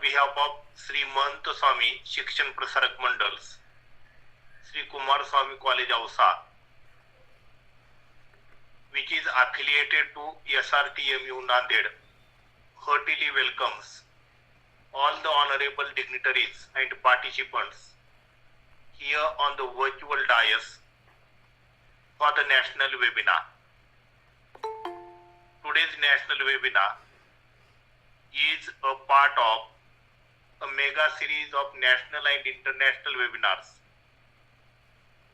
behalf of Shri Kumarswami Shikshan Prasarak Mandals, Shri Kumarswami College Ausa, which is affiliated to SRTMU Nanded, heartily welcomes all the honorable dignitaries and participants here on the virtual dais for the national webinar. Today's national webinar is a part of a mega series of national and international webinars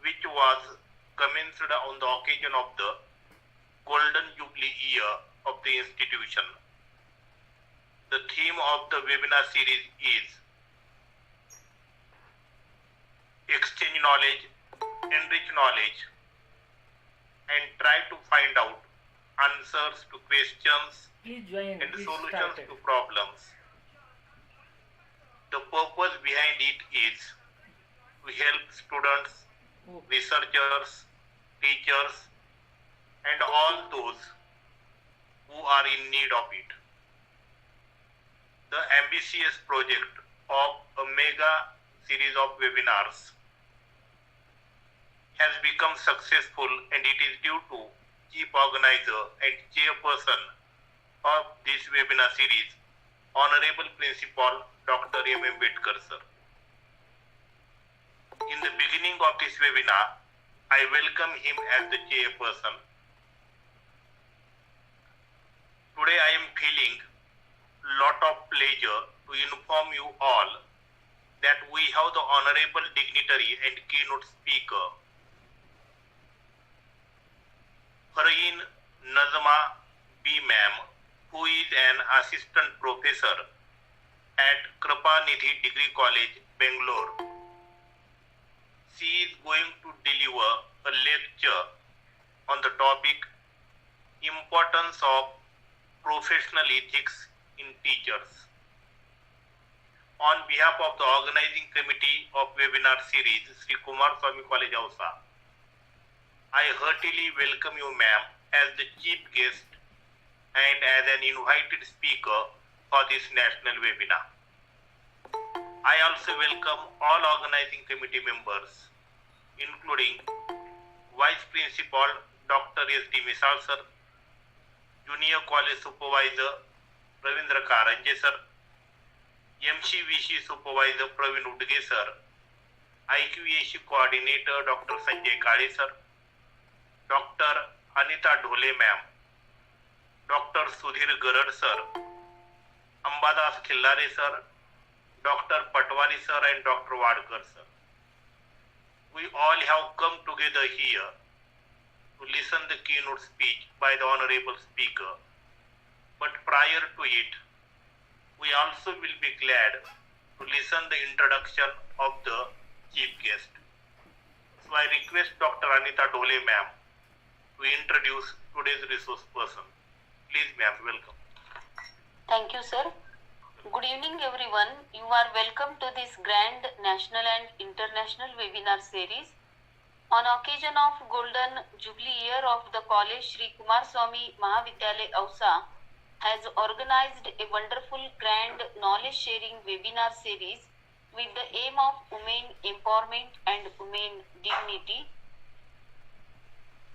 which was commenced on the occasion of the Golden Jubilee year of the institution. The theme of the webinar series is Exchange Knowledge, Enrich Knowledge, and try to find out answers to questions and solutions to problems. The purpose behind it is to help students, researchers, teachers, and all those who are in need of it. The ambitious project of a mega series of webinars has become successful, and it is due to chief organizer and chairperson of this webinar series, Honorable Principal Dr. M.M. Bedkar sir. In the beginning of this webinar, I welcome him as the chairperson. Today I am feeling lot of pleasure to inform you all that we have the honorable dignitary and keynote speaker, Farheen Najma.B ma'am, who is an assistant professor at Krupanidhi Degree College, Bangalore. She is going to deliver a lecture on the topic Importance of Professional Ethics in Teachers. On behalf of the organizing committee of webinar series, Shri Kumarswami College Ausa, I heartily welcome you ma'am as the chief guest and as an invited speaker for this national webinar. I also welcome all organizing committee members, including Vice Principal Dr. S.D. Misal sir, Junior College Supervisor Ravindra Karanje sir, MCVC Supervisor Praveen Udge sir, IQAC Coordinator Dr. Sanjay Kale sir, Dr. Anita Dhole ma'am, Dr. Sudhir Garad sir, Ambadas Khillare sir, Dr. Patwari sir and Dr. Wadkar sir. We all have come together here to listen the keynote speech by the honorable speaker. But prior to it, we also will be glad to listen the introduction of the chief guest. So I request Dr. Anita Dhole ma'am to introduce today's resource person. Please ma'am, welcome. Thank you sir. Good evening everyone. You are welcome to this grand national and international webinar series on occasion of Golden Jubilee year of the college. Shri Kumarswami Mahavidyalaya Ausa has organized a wonderful grand knowledge sharing webinar series with the aim of women empowerment and women dignity.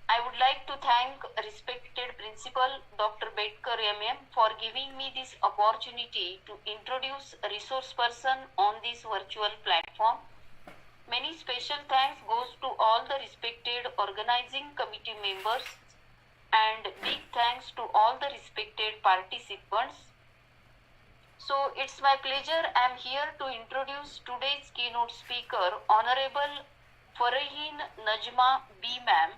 I would like to thank respected Principal Dr. Bedkar M.M. for giving me this opportunity to introduce a resource person on this virtual platform. Many special thanks goes to all the respected organizing committee members and big thanks to all the respected participants. So it's my pleasure I am here to introduce today's keynote speaker, Honorable Farheen Najma.B ma'am,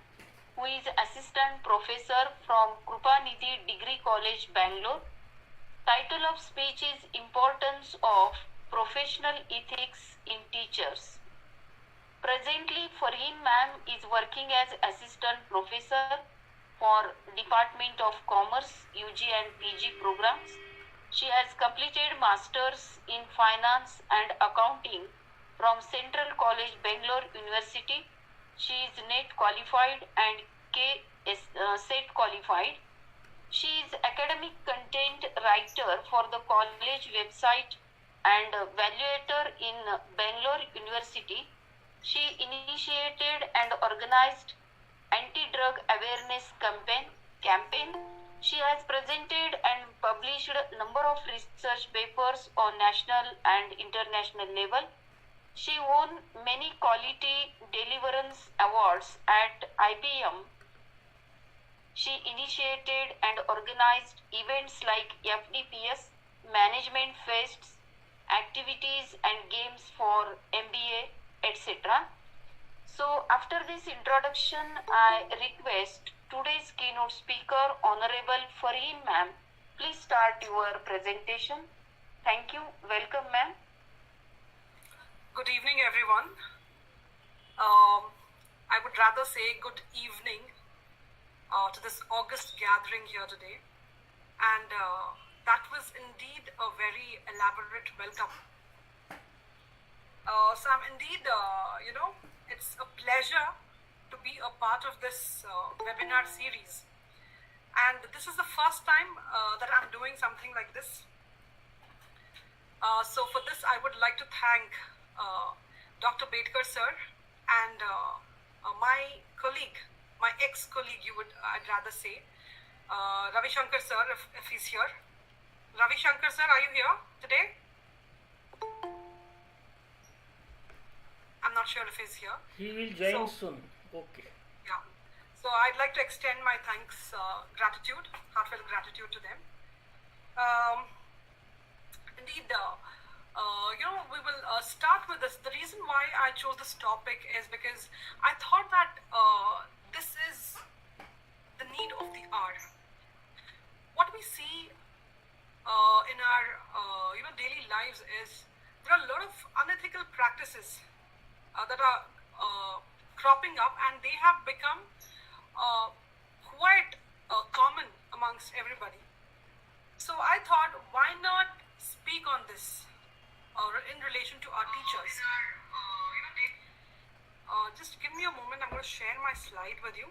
who is Assistant Professor from Krupanidhi Degree College, Bangalore. Title of speech is Importance of Professional Ethics in Teachers. Presently, Farheen ma'am is working as Assistant Professor for Department of Commerce, UG and PG programs. She has completed Masters in Finance and Accounting from Central College, Bangalore University. She is NET qualified and SET qualified. She is academic content writer for the college website and valuator in Bangalore University. She initiated and organized anti-drug awareness campaign. She has presented and published a number of research papers on national and international level. She won many quality deliverance awards at IBM. She initiated and organized events like FDPS, management fests, activities and games for MBA, etc. So after this introduction, I request today's keynote speaker, Honorable Farheen ma'am. Please start your presentation. Thank you. Welcome, ma'am. Good evening, everyone. I would rather say good evening to this August gathering here today. And that was indeed a very elaborate welcome. So I'm indeed, it's a pleasure to be a part of this webinar series. And this is the first time that I'm doing something like this. So for this, I would like to thank Dr. Bedkar sir and my colleague, my ex-colleague, I'd rather say, Ravi Shankar sir, if he's here. Ravi Shankar sir, are you here today? I'm not sure if he's here. He will join soon. Okay. Yeah. So I'd like to extend my thanks, heartfelt gratitude to them. Indeed, we will start with this. The reason why I chose this topic is because I thought that this is the need of the hour. What we see in our daily lives is there are a lot of unethical practices that are cropping up, and they have become quite common amongst everybody. So I thought, why not speak on this in relation to our teachers. Just give me a moment, I'm going to share my slide with you.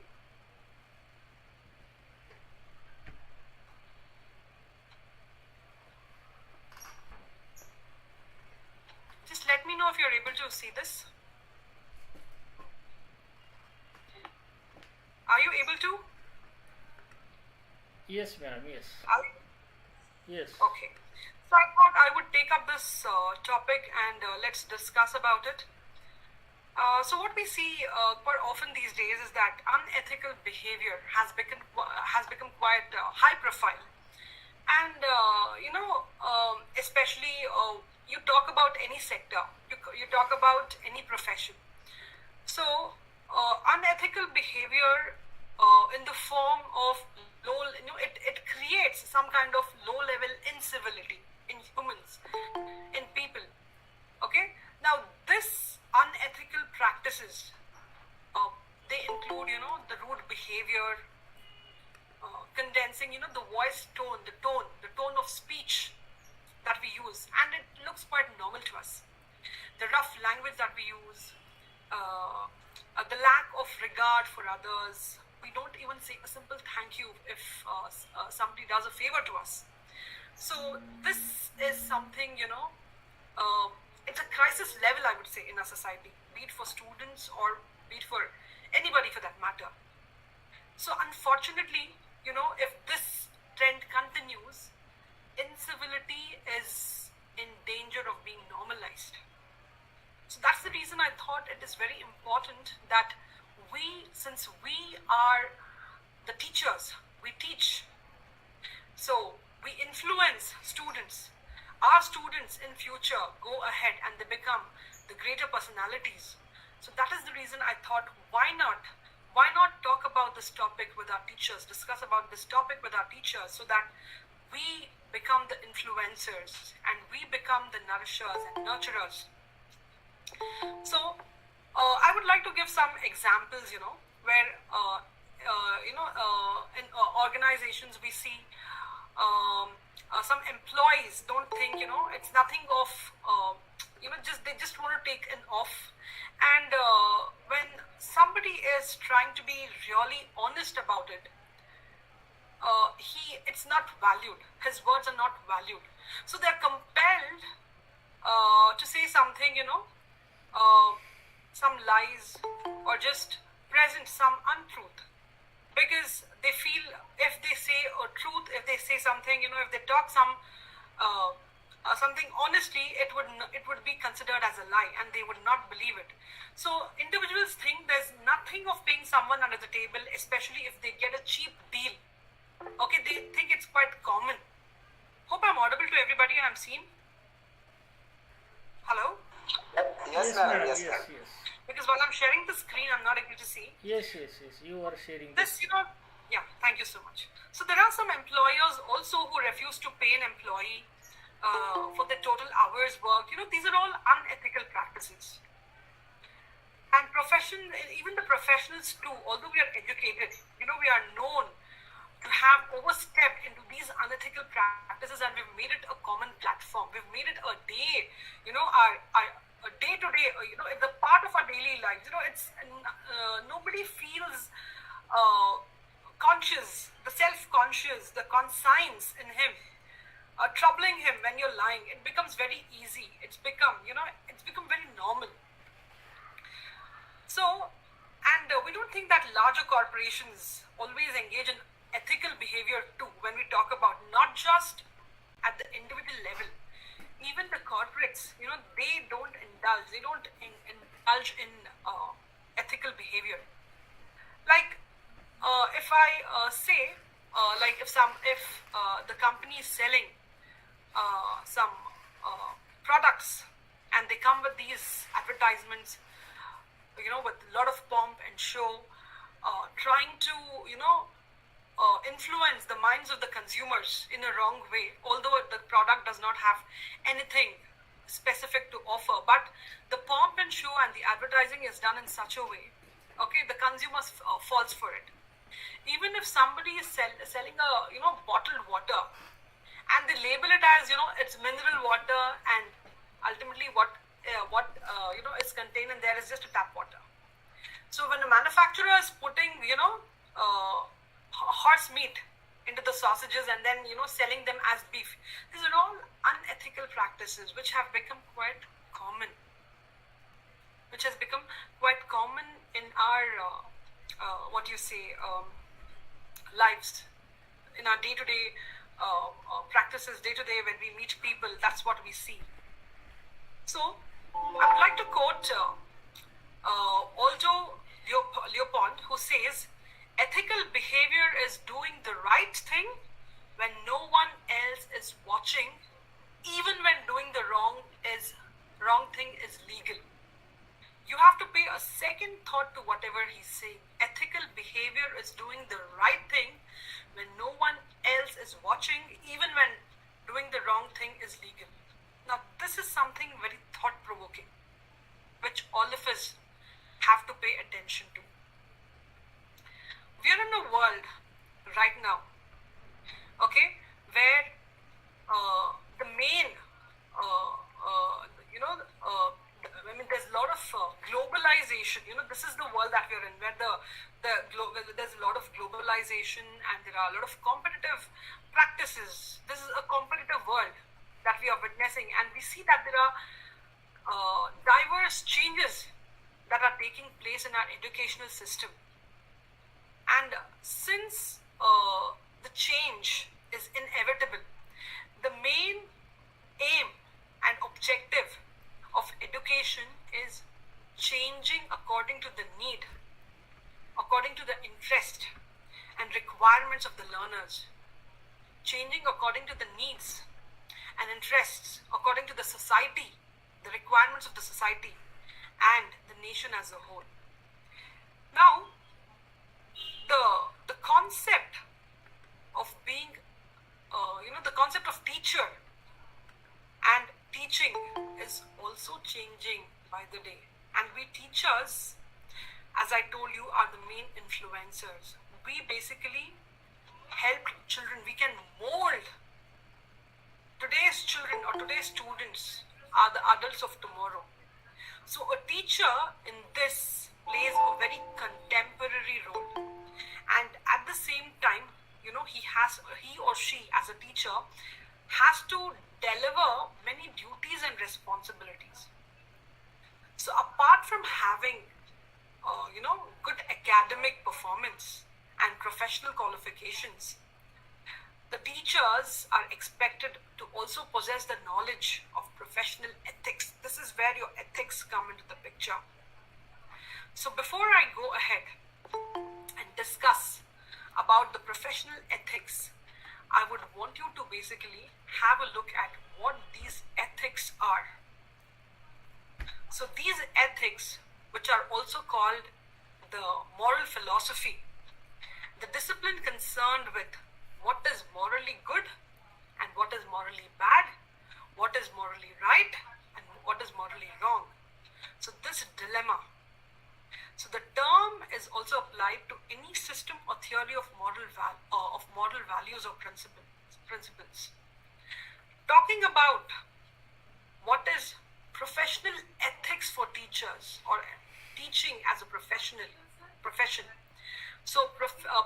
Just let me know if you're able to see this. Are you able to? Yes, ma'am, yes. Yes. Okay. So I thought I would take up this topic and let's discuss about it. So what we see quite often these days is that unethical behavior has become quite high profile, and especially you talk about any sector, you talk about any profession. So unethical behavior in the form of it creates some kind of low-level incivility in humans, in people. Okay. Now this unethical practices, they include, the rude behavior, condensing, the voice tone, the tone of speech that we use, and it looks quite normal to us. The rough language that we use, the lack of regard for others. We don't even say a simple thank you if somebody does a favor to us. So this is something, it's a crisis level, I would say, in our society, be it for students or be it for anybody for that matter. So unfortunately, if this trend continues, incivility is in danger of being normalized. So that's the reason I thought it is very important that since we are the teachers, we teach. So we influence students. Our students in future go ahead and they become the greater personalities. So that is the reason I thought, why not talk about this topic with our teachers, discuss about this topic with our teachers, so that we become the influencers and we become the nourishers and nurturers. So I would like to give some examples, where in organizations we see some employees don't think, it's nothing of, they just want to take an off. And when somebody is trying to be really honest about it, it's not valued. His words are not valued. So they're compelled telling, some lies or just present some untruth, because they feel if they say a truth, if they say something, if they talk something honestly, it would be considered as a lie and they would not believe it. So individuals think there's nothing of paying someone under the table, especially if they get a cheap deal. Okay, they think it's quite common. Hope I'm audible to everybody and I'm seen. Hello? Yes, madam. Yes, yes, madam. yes. Because while I'm sharing the screen, I'm not able to see. Yes, you are sharing This, yeah, thank you so much. So there are some employers also who refuse to pay an employee for the total hours worked. These are all unethical practices. And even the professionals too, although we are educated, we are known to have overstepped into these unethical practices, and we've made it a common platform. We've made it a day, our day-to-day, it's a part of our daily lives. It's nobody feels conscious, the self-conscious, the conscience in him, troubling him when you're lying. It becomes very easy. It's become very normal. So, and we don't think that larger corporations always engage in ethical behavior too, when we talk about not just at the individual level, even the corporates, they don't indulge in ethical behavior. Like, if I say, like if the company is selling some products and they come with these advertisements, with a lot of pomp and show, trying to, influence the minds of the consumers in a wrong way, although the product does not have anything specific to offer, but the pomp and show and the advertising is done in such a way, okay, the consumer falls for it. Even if somebody is selling a bottled water and they label it as it's mineral water, and ultimately what is contained in there is just a tap water. So when a manufacturer is putting horse meat into the sausages and then selling them as beef, these are all unethical practices which have become quite common, in our lives, in our day-to-day practices, day-to-day when we meet people. That's what we see. So I would like to quote Aldo Leopold, who says, ethical behavior is doing the right thing when no one else is watching, even when doing the wrong thing is legal. You have to pay a second thought to whatever he's saying. Ethical behavior is doing the right thing when no one else is watching, even when doing the wrong thing is legal. Now, this is something very thought-provoking, which all of us have to pay attention to. We are in a world right now, okay, where the main, there's a lot of globalization. This is the world that we're in, where there's a lot of globalization and there are a lot of competitive practices. This is a competitive world that we are witnessing, and we see that there are diverse changes that are taking place in our educational system. And since the change is inevitable, the main aim and objective of education is changing according to the need, according to the interest and requirements of the learners, changing according to the needs and interests, according to the society, the requirements of the society and the nation as a whole. Now, the concept of being, the concept of teacher and teaching is also changing by the day. And we teachers, as I told you, are the main influencers. We basically help children. We can mold today's children, or today's students are the adults of tomorrow. So a teacher in this plays a very contemporary role. And at the same time, he or she as a teacher has to deliver many duties and responsibilities. So apart from having, good academic performance and professional qualifications, the teachers are expected to also possess the knowledge of professional ethics. This is where your ethics come into the picture. So before I go ahead and discuss about the professional ethics, I would want you to basically have a look at what these ethics are. So these ethics, which are also called the moral philosophy, the discipline concerned with what is morally good and what is morally bad, what is morally right and what is morally wrong. So this dilemma. So the term is also applied to any system or theory of moral values or principles. Talking about what is professional ethics for teachers or teaching as a profession. So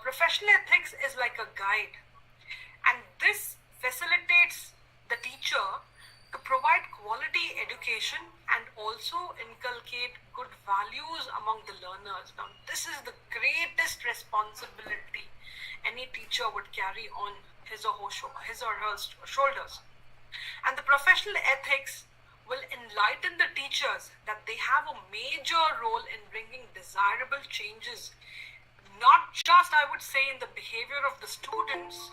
professional ethics is like a guide, and this facilitates the teacher to provide quality education and also inculcate good values among the learners. Now, this is the greatest responsibility any teacher would carry on his or her shoulders. And the professional ethics will enlighten the teachers that they have a major role in bringing desirable changes, not just, I would say, in the behavior of the students,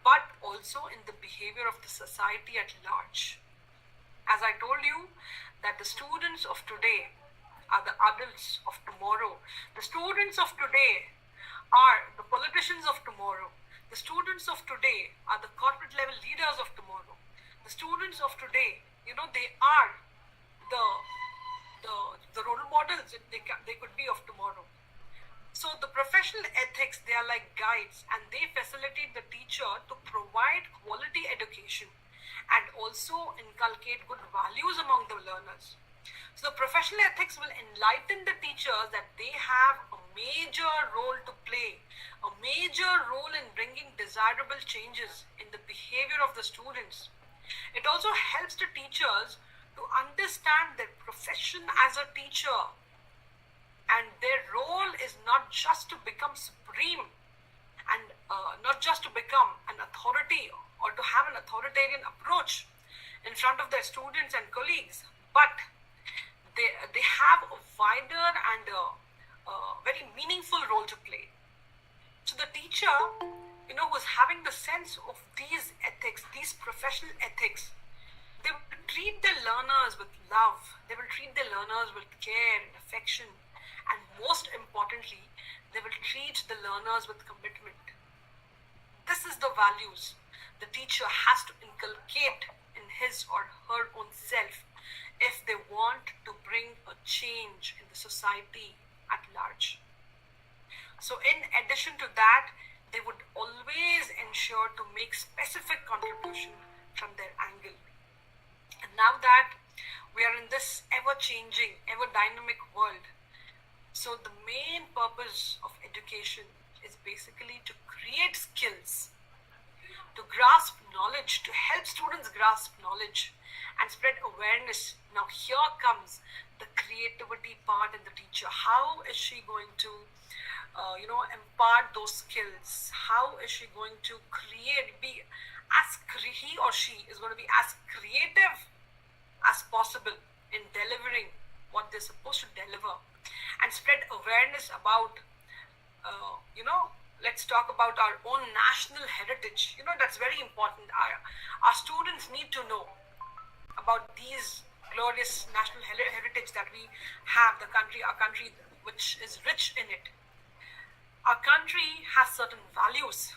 but also in the behavior of the society at large. As I told you, that the students of today are the adults of tomorrow. The students of today are the politicians of tomorrow. The students of today are the corporate level leaders of tomorrow. The students of today, they are the role models they could be of tomorrow. So the professional ethics, they are like guides, and they facilitate the teacher to provide quality education and also inculcate good values among the learners. So the professional ethics will enlighten the teachers that they have a major role to play, a major role in bringing desirable changes in the behavior of the students. It also helps the teachers to understand their profession as a teacher, and their role is not just to become supreme and not just to become an authority or to have an authoritarian approach in front of their students and colleagues, but they have a wider and very meaningful role to play. So the teacher, who's having the sense of these ethics, these professional ethics, they will treat their learners with love, they will treat their learners with care and affection, and most importantly, they will treat the learners with commitment. This is the values the teacher has to inculcate in his or her own self if they want to bring a change in the society at large. So in addition to that, they would always ensure to make specific contribution from their angle. And now that we are in this ever-changing, ever-dynamic world, so the main purpose of education is basically to create skills, to grasp knowledge, to help students grasp knowledge and spread awareness. Now here comes the creativity part in the teacher. How is she going to impart those skills? How is she going to he or she is going to be as creative as possible in delivering what they're supposed to deliver, and spread awareness about, let's talk about our own national heritage. That's very important. Our students need to know about these glorious national heritage that we have, our country which is rich in it. Our country has certain values,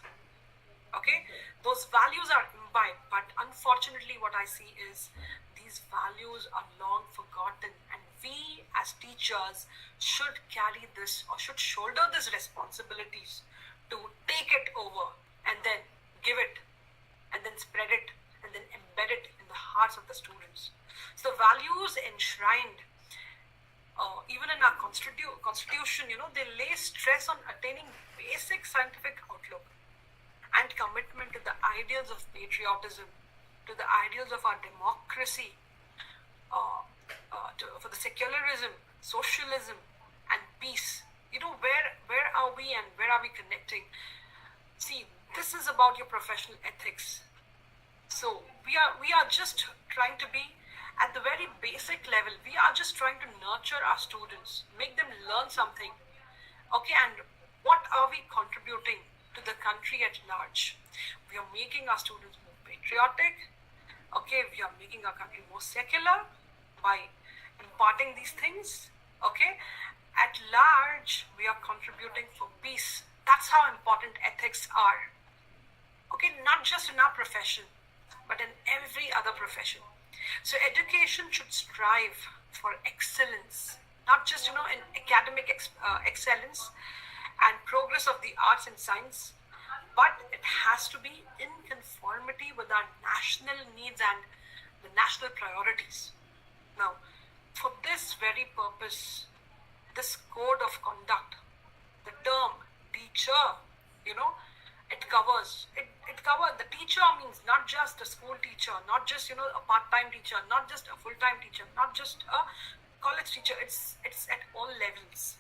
okay? Those values are imbibed, but unfortunately what I see is these values are long forgotten, and we as teachers should carry this or should shoulder these responsibilities to take it over and then give it and then spread it and then embed it in the hearts of the students. So values enshrined even in our constitution, they lay stress on attaining basic scientific outlook and commitment to the ideals of patriotism, to the ideals of our democracy, to for the secularism, socialism, and peace. Where are we and where are we connecting? See, this is about your professional ethics. So we are just trying to be at the very basic level. We are just trying to nurture our students, make them learn something. Okay, and what are we contributing to the country at large? We are making our students more patriotic. Okay, we are making our country more secular by imparting these things. Okay, at large, we are contributing for peace. That's how important ethics are. Okay, not just in our profession, but in every other profession. So education should strive for excellence, not just in academic excellence and progress of the arts and science, but it has to be in conformity with our national needs and the national priorities. Now, for this very purpose, this code of conduct, the term teacher, it covers the teacher means not just a school teacher, not just a part-time teacher, not just a full-time teacher, not just a college teacher. It's at all levels.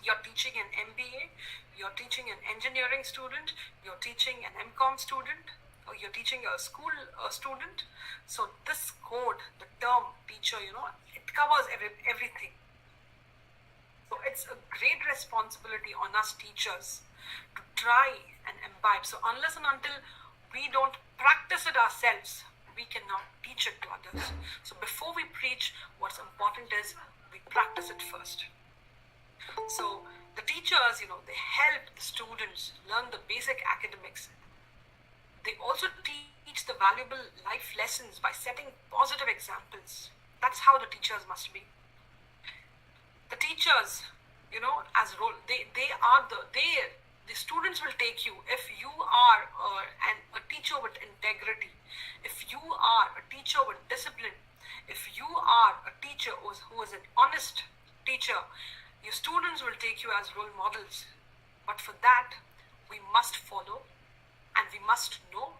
You're teaching an MBA, you're teaching an engineering student, you're teaching an MCOM student, or you're teaching a school student. So this code, the term teacher, it covers everything. So it's a great responsibility on us teachers to try and imbibe. So unless and until we don't practice it ourselves, we cannot teach it to others. So before we preach, what's important is we practice it first. So the teachers, they help the students learn the basic academics. They also teach the valuable life lessons by setting positive examples. That's how the teachers must be. The teachers, as role, the students will take you if you are a teacher with integrity, if you are a teacher with discipline, if you are a teacher who is an honest teacher, your students will take you as role models. But for that, we must follow and we must know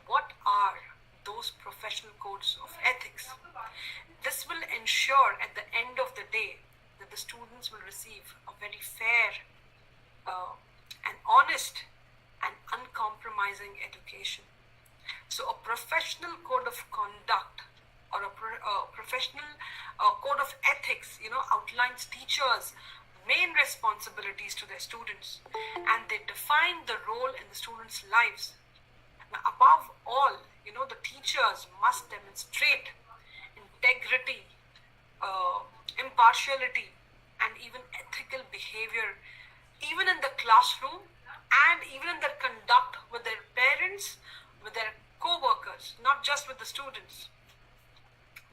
what are those professional codes of ethics. This will ensure at the end of the day that the students will receive a very fair and honest and uncompromising education. So a professional code of conduct or a professional code of ethics, outlines teachers' main responsibilities to their students, and they define the role in the students' lives. Now, above all, the teachers must demonstrate integrity, impartiality, and even ethical behavior, even in the classroom and even in their conduct with their parents, with their co-workers, not just with the students.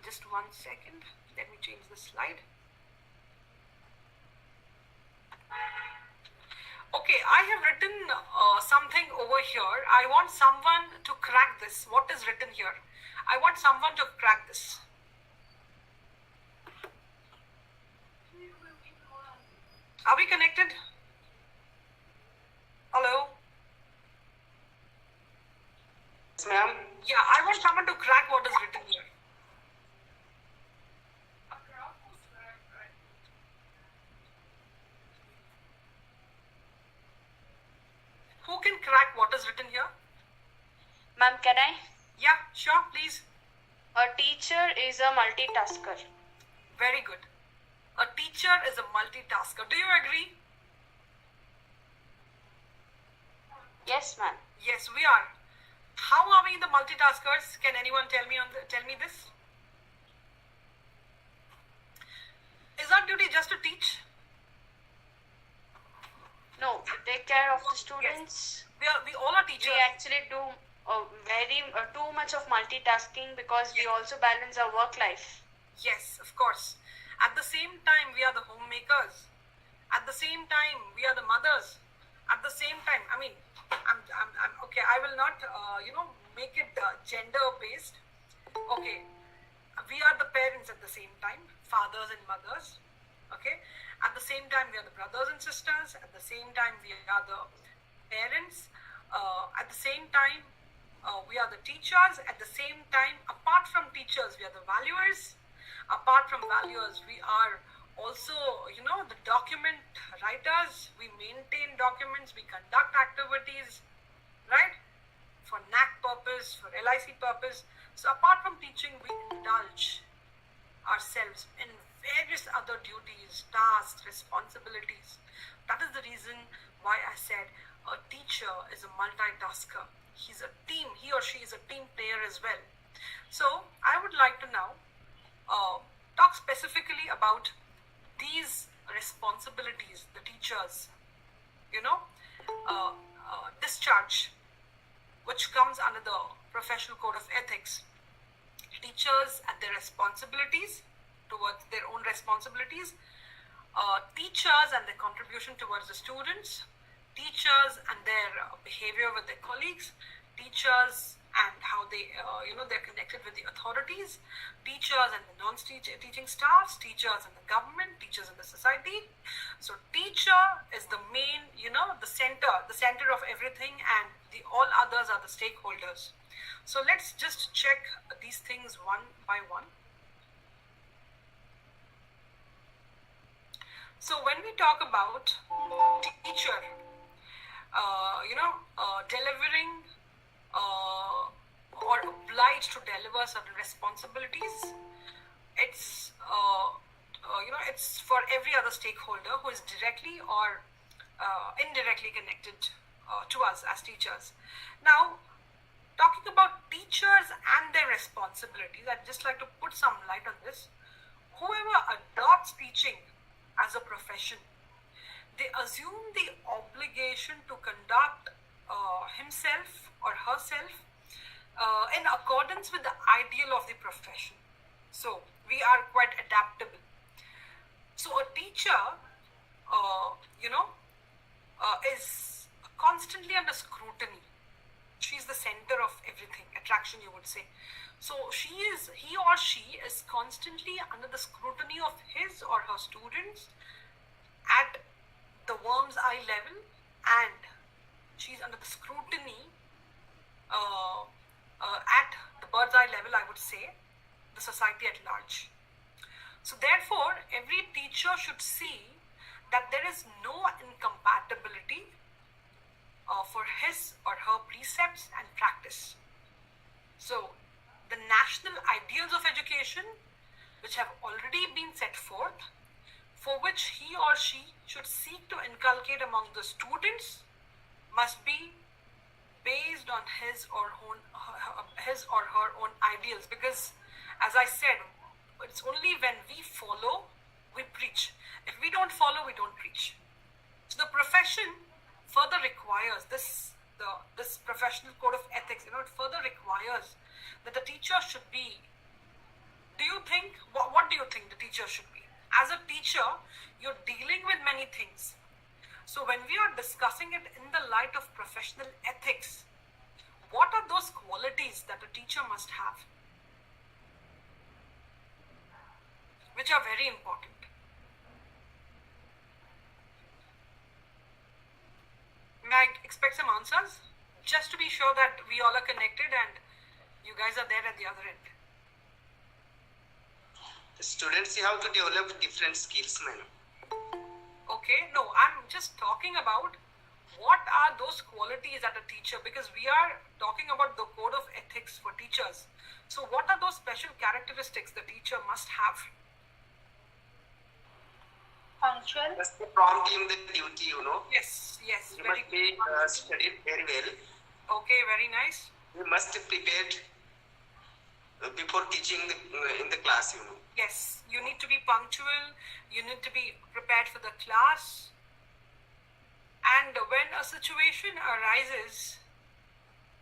Just 1 second, let me change the slide. Okay, I have written something over here. I want someone to crack this. What is written here? I want someone to crack this. Are we connected? Hello? Yes, ma'am. Yeah, I want someone to crack what is written here. Who can crack what is written here? Ma'am, can I? Yeah, sure, please. A teacher is a multitasker. Very good. A teacher is a multitasker. Do you agree? Yes, ma'am. Yes, we are. How are we the multitaskers? Can anyone tell me this? Is our duty just to teach? No, to take care of the students. We all are teachers. We actually do too much of multitasking because we also balance our work life. Yes, of course. At the same time, we are the homemakers. At the same time, we are the mothers. At the same time, I'm okay. I will not, make it gender-based. Okay, we are the parents at the same time, fathers and mothers. Okay, at the same time, we are the brothers and sisters. At the same time, we are the parents. At the same time, we are the teachers. At the same time, apart from teachers, we are the valuers. Apart from valuers, we are also, the document writers. We maintain documents, we conduct activities, right? For NAC purpose, for LIC purpose. So apart from teaching, we indulge ourselves in various other duties, tasks, responsibilities. That is the reason why I said a teacher is a multitasker. He or she is a team player as well. So I would like to now talk specifically about these responsibilities the teachers, discharge, which comes under the professional code of ethics. Teachers and their responsibilities towards their own responsibilities, teachers and their contribution towards the students, teachers and their behavior with their colleagues, teachers and how they're connected with the authorities, teachers and the non-teaching staffs, teachers and the government, teachers in the society. So teacher is the main, the center of everything, and the all others are the stakeholders. So let's just check these things one by one. So when we talk about teacher, delivering or obliged to deliver certain responsibilities, it's it's for every other stakeholder who is directly or indirectly connected to us as teachers. Now, talking about teachers and their responsibilities, I'd just like to put some light on this. Whoever adopts teaching as a profession, they assume the obligation to conduct himself or herself in accordance with the ideal of the profession. So we are quite adaptable. So a teacher, is constantly under scrutiny. She's the center of everything, attraction, you would say. So he or she is constantly under the scrutiny of his or her students at the worm's eye level, and she's under the scrutiny at the bird's eye level, I would say, the society at large. So therefore, every teacher should see that there is no incompatibility for his or her precepts and practice. So the national ideals of education, which have already been set forth, for which he or she should seek to inculcate among the students, must be based on his or her own ideals. Because, as I said, it's only when we follow, we preach. If we don't follow, we don't preach. So the profession further requires this professional code of ethics. It further requires that the teacher should be. What do you think the teacher should be? As a teacher, you're dealing with many things. So when we are discussing it in the light of professional ethics, what are those qualities that a teacher must have, which are very important? May I expect some answers? Just to be sure that we all are connected and you guys are there at the other end. Students, you have to develop different skills, man. Okay, no, I'm just talking about what are those qualities at a teacher, because we are talking about the code of ethics for teachers. So what are those special characteristics the teacher must have? Punctual. Must be prompt in the duty, Yes, You very must be good. studied very well. Okay, very nice. You must be prepared before teaching in the class, Yes, you need to be punctual, you need to be prepared for the class. And when a situation arises,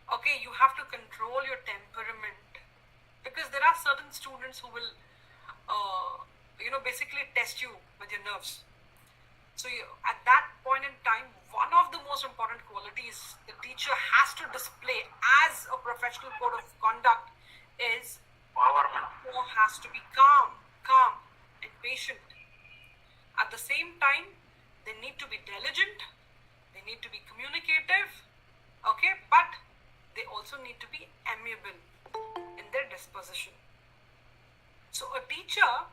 okay, you have to control your temperament, because there are certain students who will, basically test you with your nerves. So at that point in time, one of the most important qualities the teacher has to display as a professional code of conduct is has to be calm and patient. At the same time, they need to be diligent, they need to be communicative, okay, but they also need to be amiable in their disposition. So a teacher teacher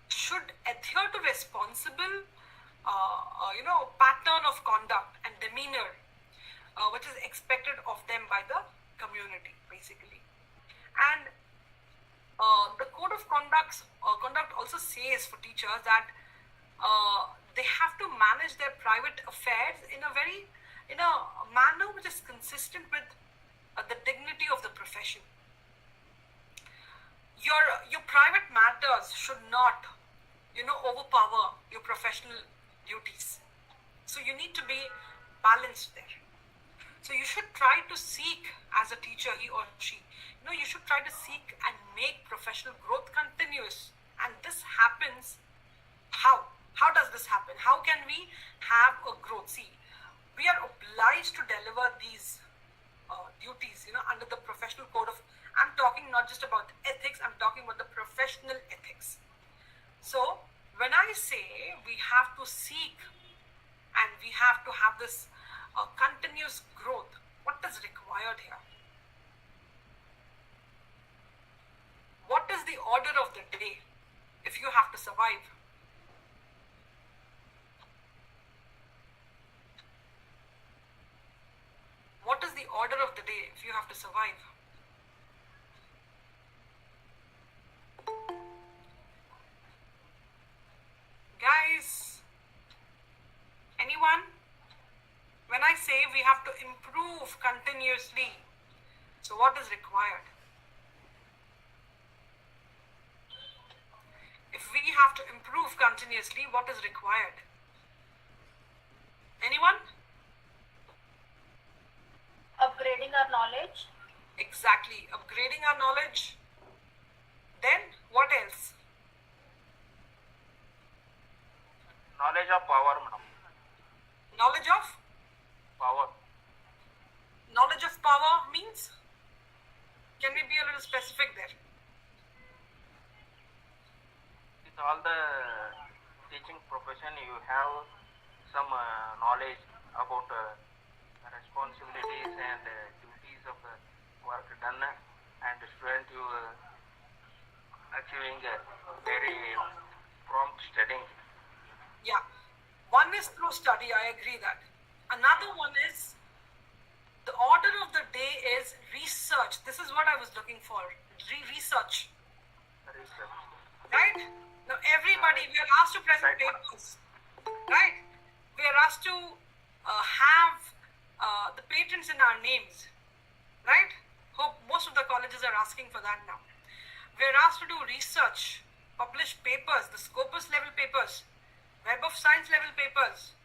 should adhere to responsible, pattern of conduct and demeanor, which is expected of them by the community, basically. And the code of conduct also says for teachers that they have to manage their private affairs in a manner which is consistent with the dignity of the profession. Your private matters should not, overpower your professional duties. So you need to be balanced there. So you should try to seek, as a teacher, he or she, you should try to seek and make professional growth continuous. And this happens how? How does this happen? How can we have a growth? See, we are obliged to deliver these duties, under the professional code of, I'm talking not just about ethics, I'm talking about the professional ethics. So when I say we have to seek and we have to have this continuous growth, what is required here? What is the order of the day if you have to survive? What is the order of the day if you have to survive? Guys, anyone? When I say we have to improve continuously, so what is required? If we have to improve continuously, what is required? Anyone? Upgrading our knowledge. Exactly, upgrading our knowledge. Then what else? Knowledge of power, madam. Knowledge of? Power. Knowledge of power means? Can we be a little specific there? With all the teaching profession, you have some knowledge about responsibilities and duties of the work done, and student you achieving very prompt studying. Yeah. One is through study, I agree that. Another one is, the order of the day is research. This is what I was looking for. Research. Research. Right? Now everybody, we are asked to present papers. Right? We are asked to have the patents in our names. Right? Hope most of the colleges are asking for that now. We are asked to do research, publish papers, the Scopus level papers, Web of Science level papers.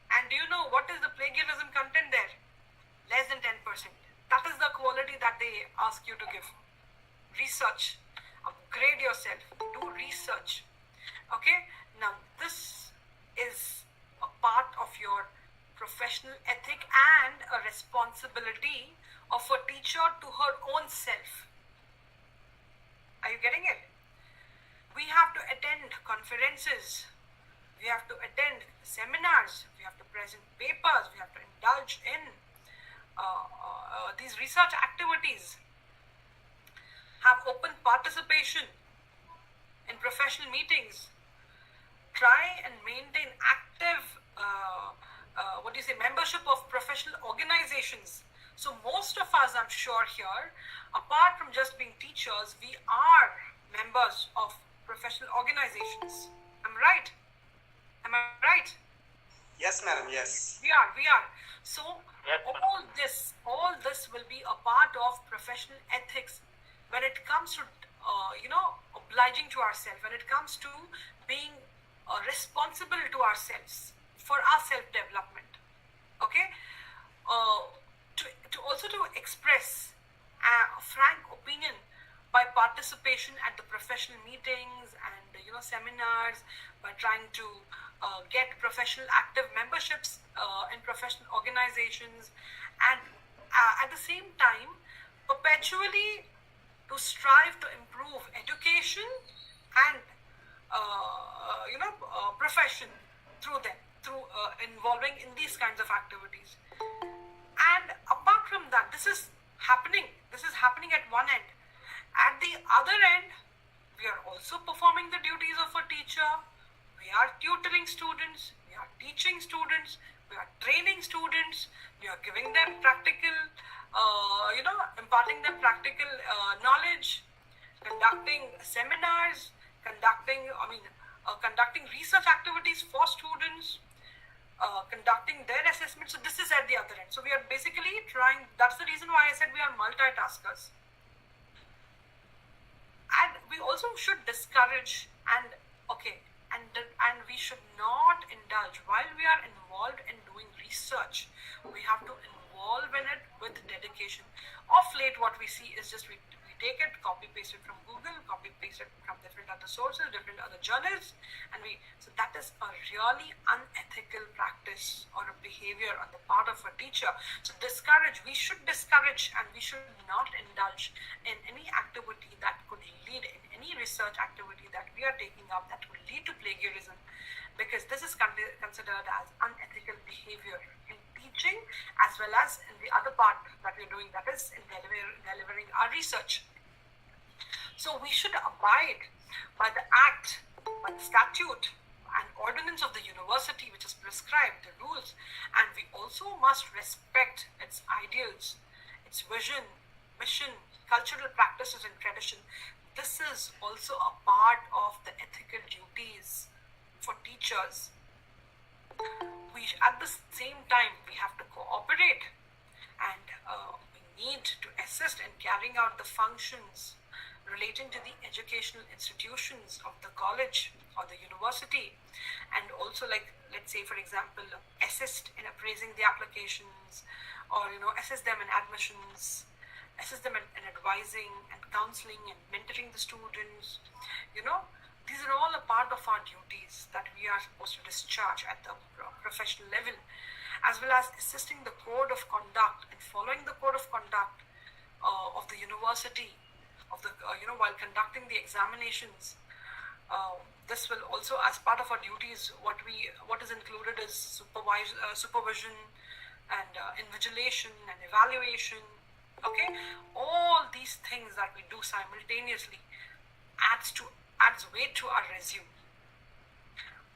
And do you know what is the plagiarism content there? Less than 10%. That is the quality that they ask you to give. Research. Upgrade yourself. Do research. Okay? Now, this is a part of your professional ethic and a responsibility of a teacher to her own self. Are you getting it? We have to attend conferences. We have to attend seminars. We have to present papers. We have to indulge in these research activities. Have open participation in professional meetings. Try and maintain active, membership of professional organizations. So most of us, I'm sure here, apart from just being teachers, we are members of professional organizations. I'm right? Am I right? Yes, madam, yes. We are. So Yes, all this will be a part of professional ethics when it comes to obliging to ourselves, when it comes to being responsible to ourselves for our self-development. Okay? To express a frank opinion by participation at the professional meetings and seminars, by trying to get professional active memberships in professional organizations, and at the same time perpetually to strive to improve education and profession through involving in these kinds of activities. And apart from that, this is happening at one end. At the other end, we are also performing are tutoring students, we are teaching students, we are training students, we are giving them practical, imparting them practical knowledge, conducting seminars, conducting research activities for students, conducting their assessment. So this is at the other end. So we are basically trying, that's the reason why I said we are multitaskers. And we also should discourage and we should not indulge while we are involved in doing research. We have to involve in it with dedication. Of late, what we see is just we take it, copy paste it from Google, copy paste it from different other sources, different other journals, and so that is a really unethical practice or a behavior on the part of a teacher. So we should discourage and we should not indulge in any activity that could lead in any research activity that we are taking up that could lead to plagiarism, because this is considered as unethical behavior in teaching as well as in the other part that we're doing, that is in delivering our research. So we should abide by the act, by the statute and ordinance of the university which has prescribed the rules, and we also must respect its ideals, its vision, mission, cultural practices and tradition. This is also a part of the ethical duties for teachers. At the same time, we have to cooperate and we need to assist in carrying out the functions relating to the educational institutions of the college or the university, and also, like, let's say for example, assist in appraising the applications, or assist them in admissions, assist them in advising and counseling and mentoring the students. These are all a part of our duties that we are supposed to discharge at the professional level, as well as assisting the code of conduct and following the code of conduct of the university, while conducting the examinations. This will also, as part of our duties, what is included is supervision and invigilation and evaluation. Okay, all these things that we do simultaneously adds weight to our resume.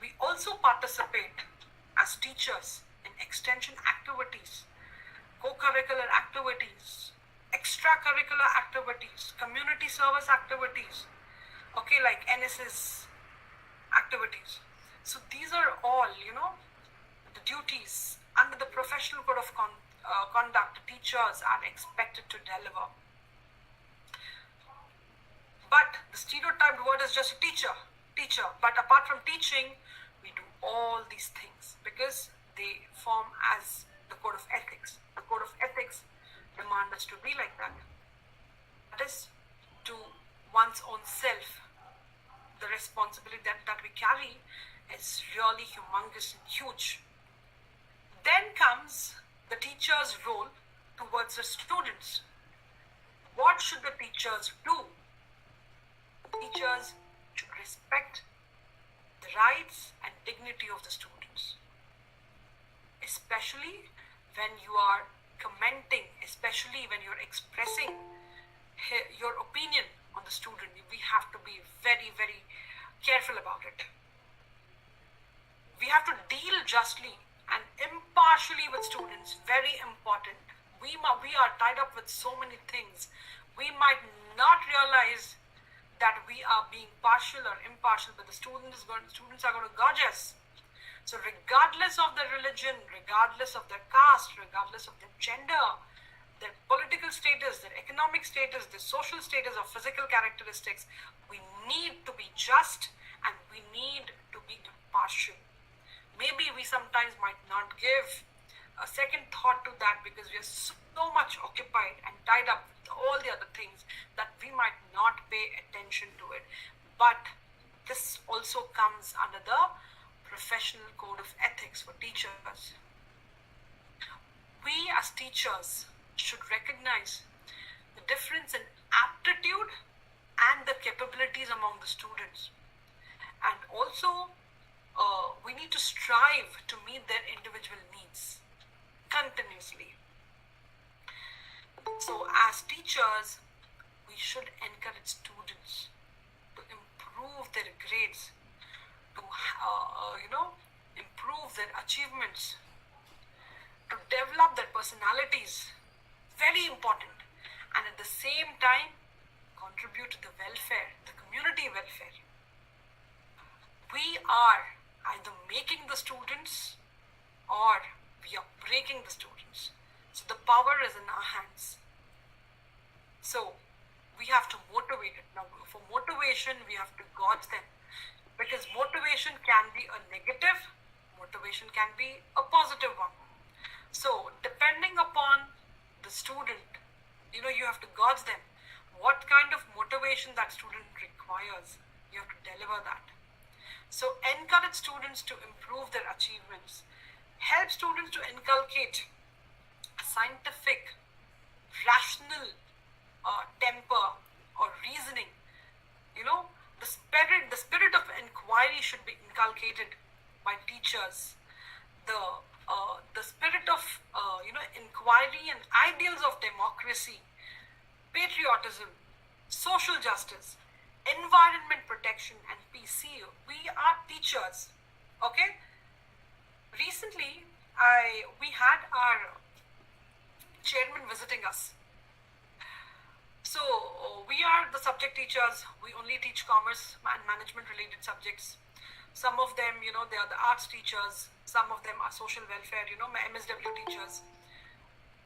We also participate as teachers in extension activities, co-curricular activities, extracurricular activities, community service activities, okay, like NSS activities. So these are all, the duties under the professional code of conduct teachers are expected to deliver. But the stereotyped word is just teacher. But apart from teaching, we do all these things because they form as the code of ethics. The code of ethics demand us to be like that. That is, to one's own self, the responsibility that we carry is really humongous and huge. Then comes the teacher's role towards the students. What should the teachers do? Teachers should respect the rights and dignity of the students, especially when you are commenting, especially when you're expressing your opinion on the student. We have to be very, very careful about it. We have to deal justly and impartially with students. Very important. We are tied up with so many things. We might not realize that we are being partial or impartial, but the students are going to gauge us. So regardless of their religion, regardless of their caste, regardless of their gender, their political status, their economic status, their social status or physical characteristics, we need to be just and we need to be impartial. Maybe we sometimes might not give a second thought to that because we are so much occupied and tied up with all the other things that we might not pay attention to it. But this also comes under the professional code of ethics for teachers. We as teachers should recognize the difference in aptitude and the capabilities among the students, and also we need to strive to meet their individual needs continuously. So as teachers, we should encourage students to improve their grades, to achievements, to develop their personalities, very important, and at the same time contribute to the welfare, the community welfare. We are either making the students or we are breaking the students. So the power is in our hands. So we have to motivate it. Now for motivation, we have to gauge them, because motivation can be a negative, motivation can be a positive one. So depending upon the student, you have to gauge them. What kind of motivation that student requires, you have to deliver that. So encourage students to improve their achievements. Help students to inculcate scientific, rational temper or reasoning. The spirit of inquiry should be inculcated by teachers. The spirit of inquiry and ideals of democracy, patriotism, social justice, environment protection, and peace. See, we are teachers. Okay. Recently, we had our chairman visiting us. So we are the subject teachers. We only teach commerce and management related subjects. Some of them, they are the arts teachers. Some of them are social welfare, my MSW teachers.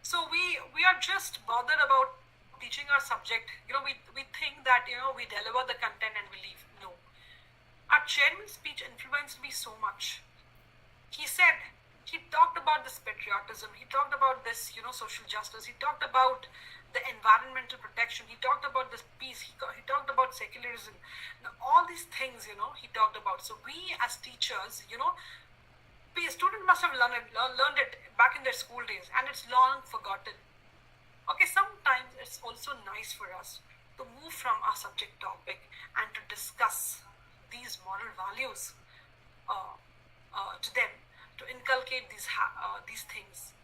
So we are just bothered about teaching our subject. We think that, we deliver the content and we leave. No. Our chairman's speech influenced me so much. He talked about this patriotism. He talked about this, social justice. He talked about the environmental protection. He talked about this peace. He talked about secularism. Now, all these things, he talked about. So we as teachers, a student must have learned it back in their school days, and it's long forgotten. Okay, sometimes it's also nice for us to move from our subject topic and to discuss these moral values to them, to inculcate these things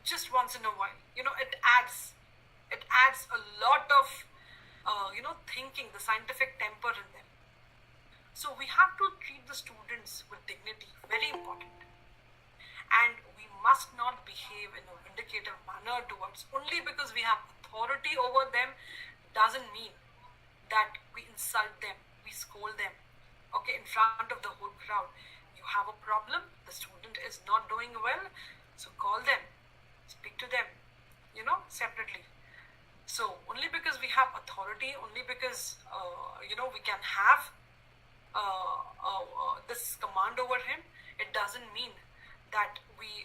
just once in a while. It adds a lot of thinking, the scientific temper in them. So we have to treat the students with dignity, very important. And we must not behave in a vindicative manner towards, only because we have authority over them doesn't mean that we insult them, we scold them, okay, in front of the whole crowd. You have a problem, the student is not doing well, so call them, speak to them, separately. So only because we have authority, only because we can have this command over him, it doesn't mean that we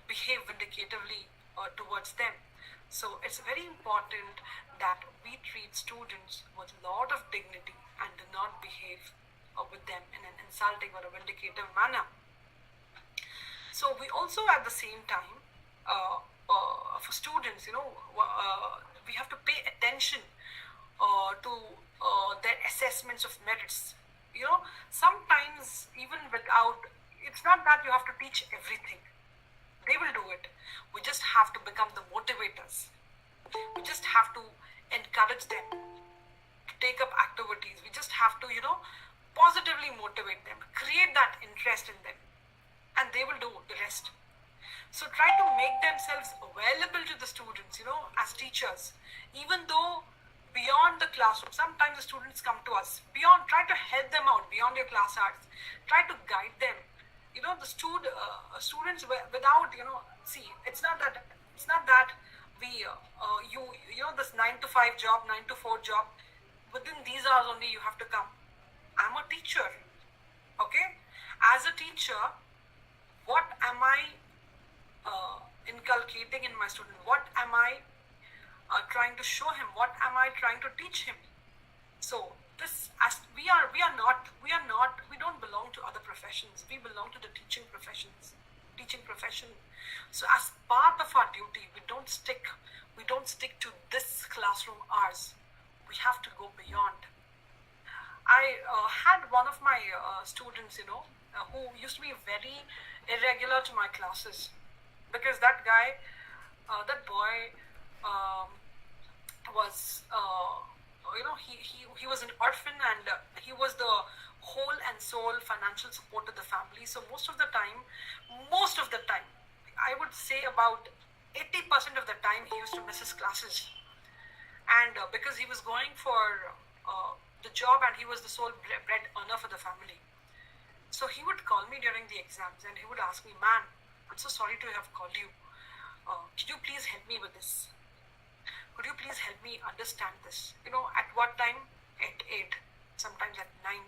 behave vindicatively towards them. So it's very important that we treat students with a lot of dignity and do not behave with them in an insulting or a vindicative manner. So we also at the same time, for students, we have to pay attention to their assessments of merits. Sometimes even without, it's not that you have to teach everything. They will do it. We just have to become the motivators. We just have to encourage them to take up activities. We just have to, positively motivate them, create that interest in them, and they will do the rest. So try to make themselves available to the students, as teachers, even though beyond the classroom, sometimes the students come to us, try to help them out beyond your class hours, try to guide them. The students without, see, it's not that we, this 9 to 5 job, 9 to 4 job, within these hours only you have to come. I'm a teacher, okay? As a teacher, what am I inculcating in my student? What am I trying to show him? What am I trying to teach him? So we don't belong to other professions. We belong to the teaching profession. So as part of our duty, we don't stick to this classroom hours. We have to go beyond. I had one of my students, who used to be very irregular to my classes, because that boy was he was an orphan, and he was the whole and sole financial support of the family. So most of the time, I would say about 80% of the time he used to miss his classes. And because he was going for the job and he was the sole bread earner for the family. So he would call me during the exams and he would ask me, "Man, I'm so sorry to have called you. Could you please help me with this? Could you please help me understand this?" At what time? At 8, sometimes at 9.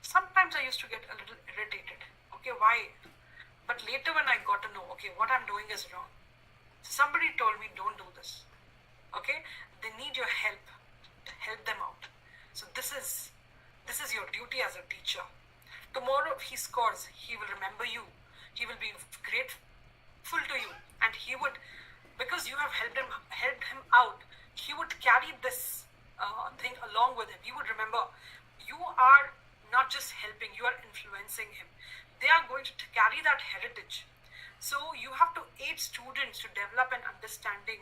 Sometimes I used to get a little irritated. Okay, why? But later when I got to know, okay, what I'm doing is wrong. Somebody told me, don't do this. Okay, they need your help. Help them out. So this is your duty as a teacher. Tomorrow if he scores, he will remember you. He will be grateful to you, and he would, because you have helped him out, he would carry this thing along with him. He would remember you are not just helping, you are influencing him. They are going to carry that heritage. So you have to aid students to develop an understanding,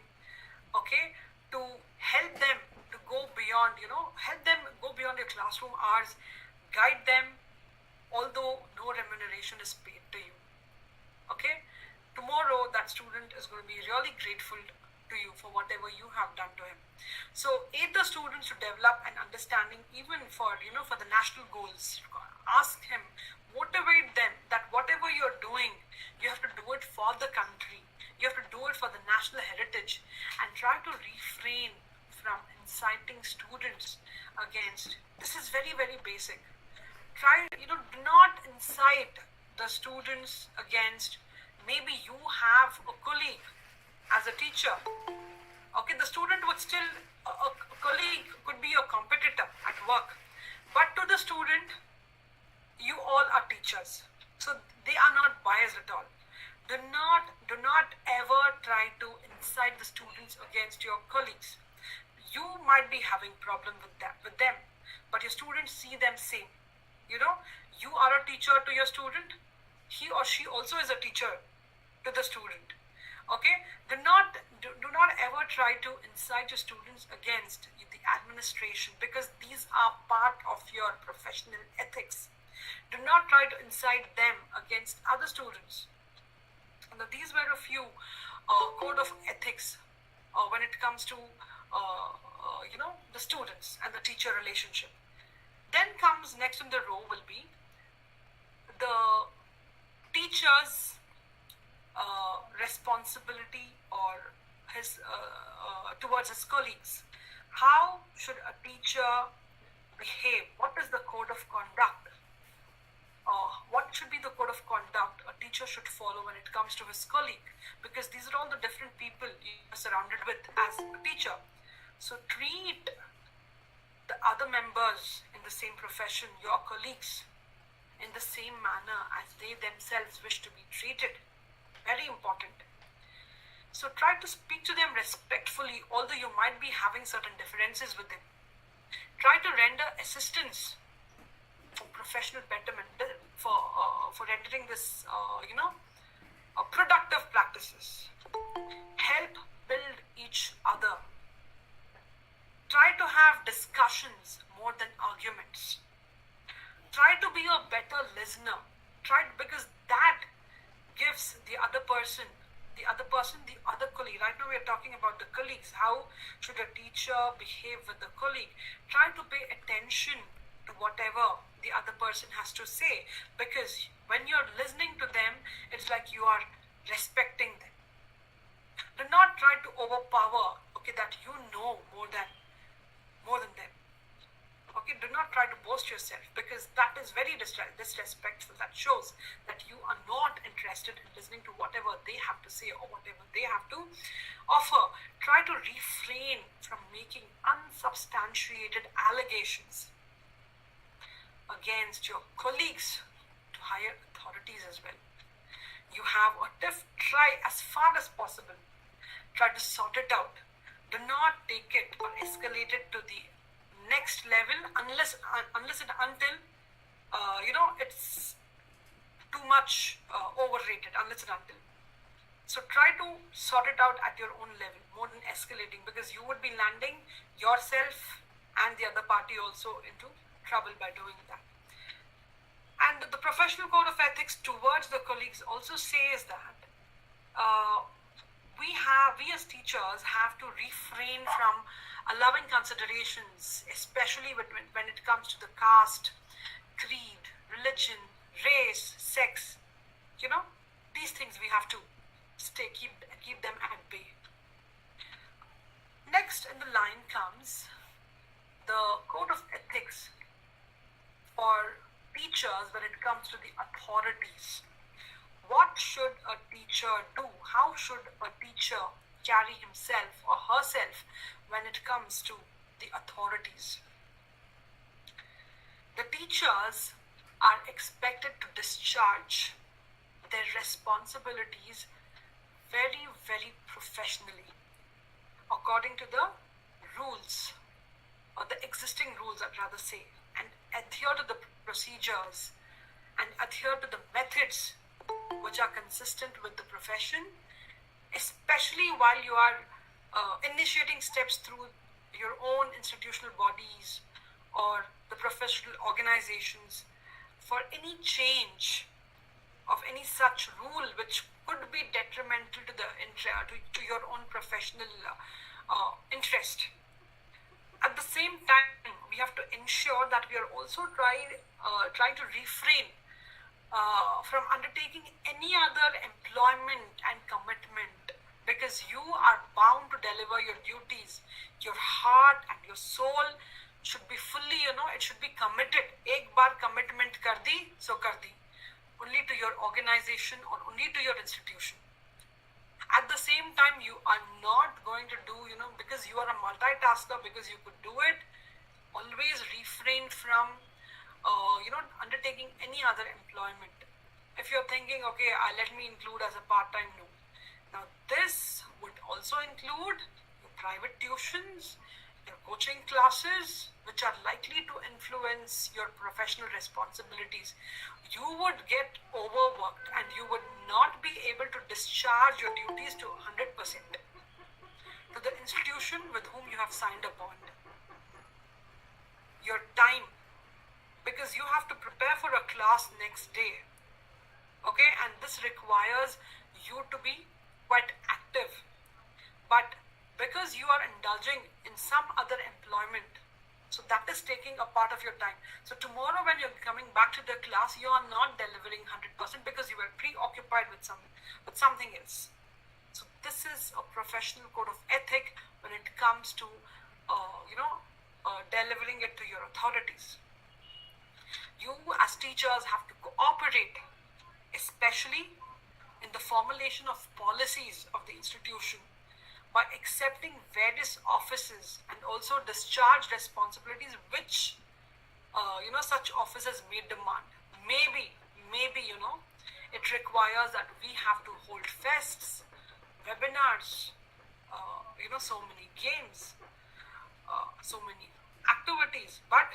okay, to help them to go beyond, help them go beyond your classroom hours, guide them, although no remuneration is paid to you. Okay, tomorrow that student is going to be really grateful to you for whatever you have done to him. So aid the students to develop an understanding, even for the national goals. Ask him, motivate them that whatever you're doing, you have to do it for the country, you have to do it for the national heritage, and try to refrain from inciting students against. This is very, very basic. Try, do not incite the students against. Maybe you have a colleague as a teacher. Okay, the student would still, a colleague could be a competitor at work, but to the student, you all are teachers. So they are not biased at all. Do not ever try to incite the students against your colleagues. You might be having problem with them, but your students see them same. You are a teacher to your student. He or she also is a teacher to the student. Okay, do not ever try to incite your students against the administration, because these are part of your professional ethics. Do not try to incite them against other students. Now, these were a few code of ethics when it comes to the students and the teacher relationship. Then comes next in the row will be the teacher's responsibility or his towards his colleagues. How should a teacher behave? What is the code of conduct? What should be the code of conduct a teacher should follow when it comes to his colleague? Because these are all the different people you are surrounded with as a teacher. So treat the other members in the same profession, your colleagues, in the same manner as they themselves wish to be treated. Very important. So try to speak to them respectfully, although you might be having certain differences with them. Try to render assistance for professional betterment, for rendering this, productive practices. Help build each other. Try to have discussions more than arguments. Try to be a better listener. Because that gives the other colleague. Right now we are talking about the colleagues. How should a teacher behave with the colleague? Try to pay attention to whatever the other person has to say, because when you're listening to them, it's like you are respecting them. Do not try to overpower, that you know more than them. Okay, do not try to boast yourself, because that is very disrespectful. That shows that you are not interested in listening to whatever they have to say or whatever they have to offer. Try to refrain from making unsubstantiated allegations against your colleagues to higher authorities as well. You have a tiff, try as far as possible. Try to sort it out. Do not take it or escalate it to the next level unless and until it's too much overrated, unless and until. So try to sort it out at your own level more than escalating, because you would be landing yourself and the other party also into trouble by doing that. And the professional code of ethics towards the colleagues also says that we as teachers have to refrain from allowing considerations, especially when it comes to the caste, creed, religion, race, sex. These things we have to keep them at bay. Next in the line comes the code of ethics for teachers when it comes to the authorities. What should a teacher do? How should a teacher carry himself or herself when it comes to the authorities? The teachers are expected to discharge their responsibilities very, very professionally, according to the rules, or the existing rules, I'd rather say, and adhere to the procedures and adhere to the methods which are consistent with the profession, especially while you are initiating steps through your own institutional bodies or the professional organizations for any change of any such rule which could be detrimental to to your own professional interest. At the same time, we have to ensure that we are also trying to refrain from undertaking any other employment and commitment, because you are bound to deliver your duties. Your heart and your soul should be fully, it should be committed. Ek baar commitment kar di, so kar di. Only to your organization or only to your institution. At the same time, you are not going to do, because you are a multitasker, because you could do it, always refrain from, undertaking any other employment. If you're thinking, okay, let me include as a part-time, no. Now, this would also include your private tuitions, your coaching classes, which are likely to influence your professional responsibilities. You would get overworked and you would not be able to discharge your duties to 100% to the institution with whom you have signed a bond. Your time, because you have to prepare for a class next day, okay, and this requires you to be quite active, but because you are indulging in some other employment, so that is taking a part of your time. So tomorrow when you're coming back to the class, you are not delivering 100% because you were preoccupied with something else. So this is a professional code of ethic when it comes to delivering it to your authorities. You as teachers have to cooperate, especially in the formulation of policies of the institution, by accepting various offices and also discharge responsibilities which such offices may demand. Maybe it requires that we have to hold fests, webinars, so many games, so many activities, but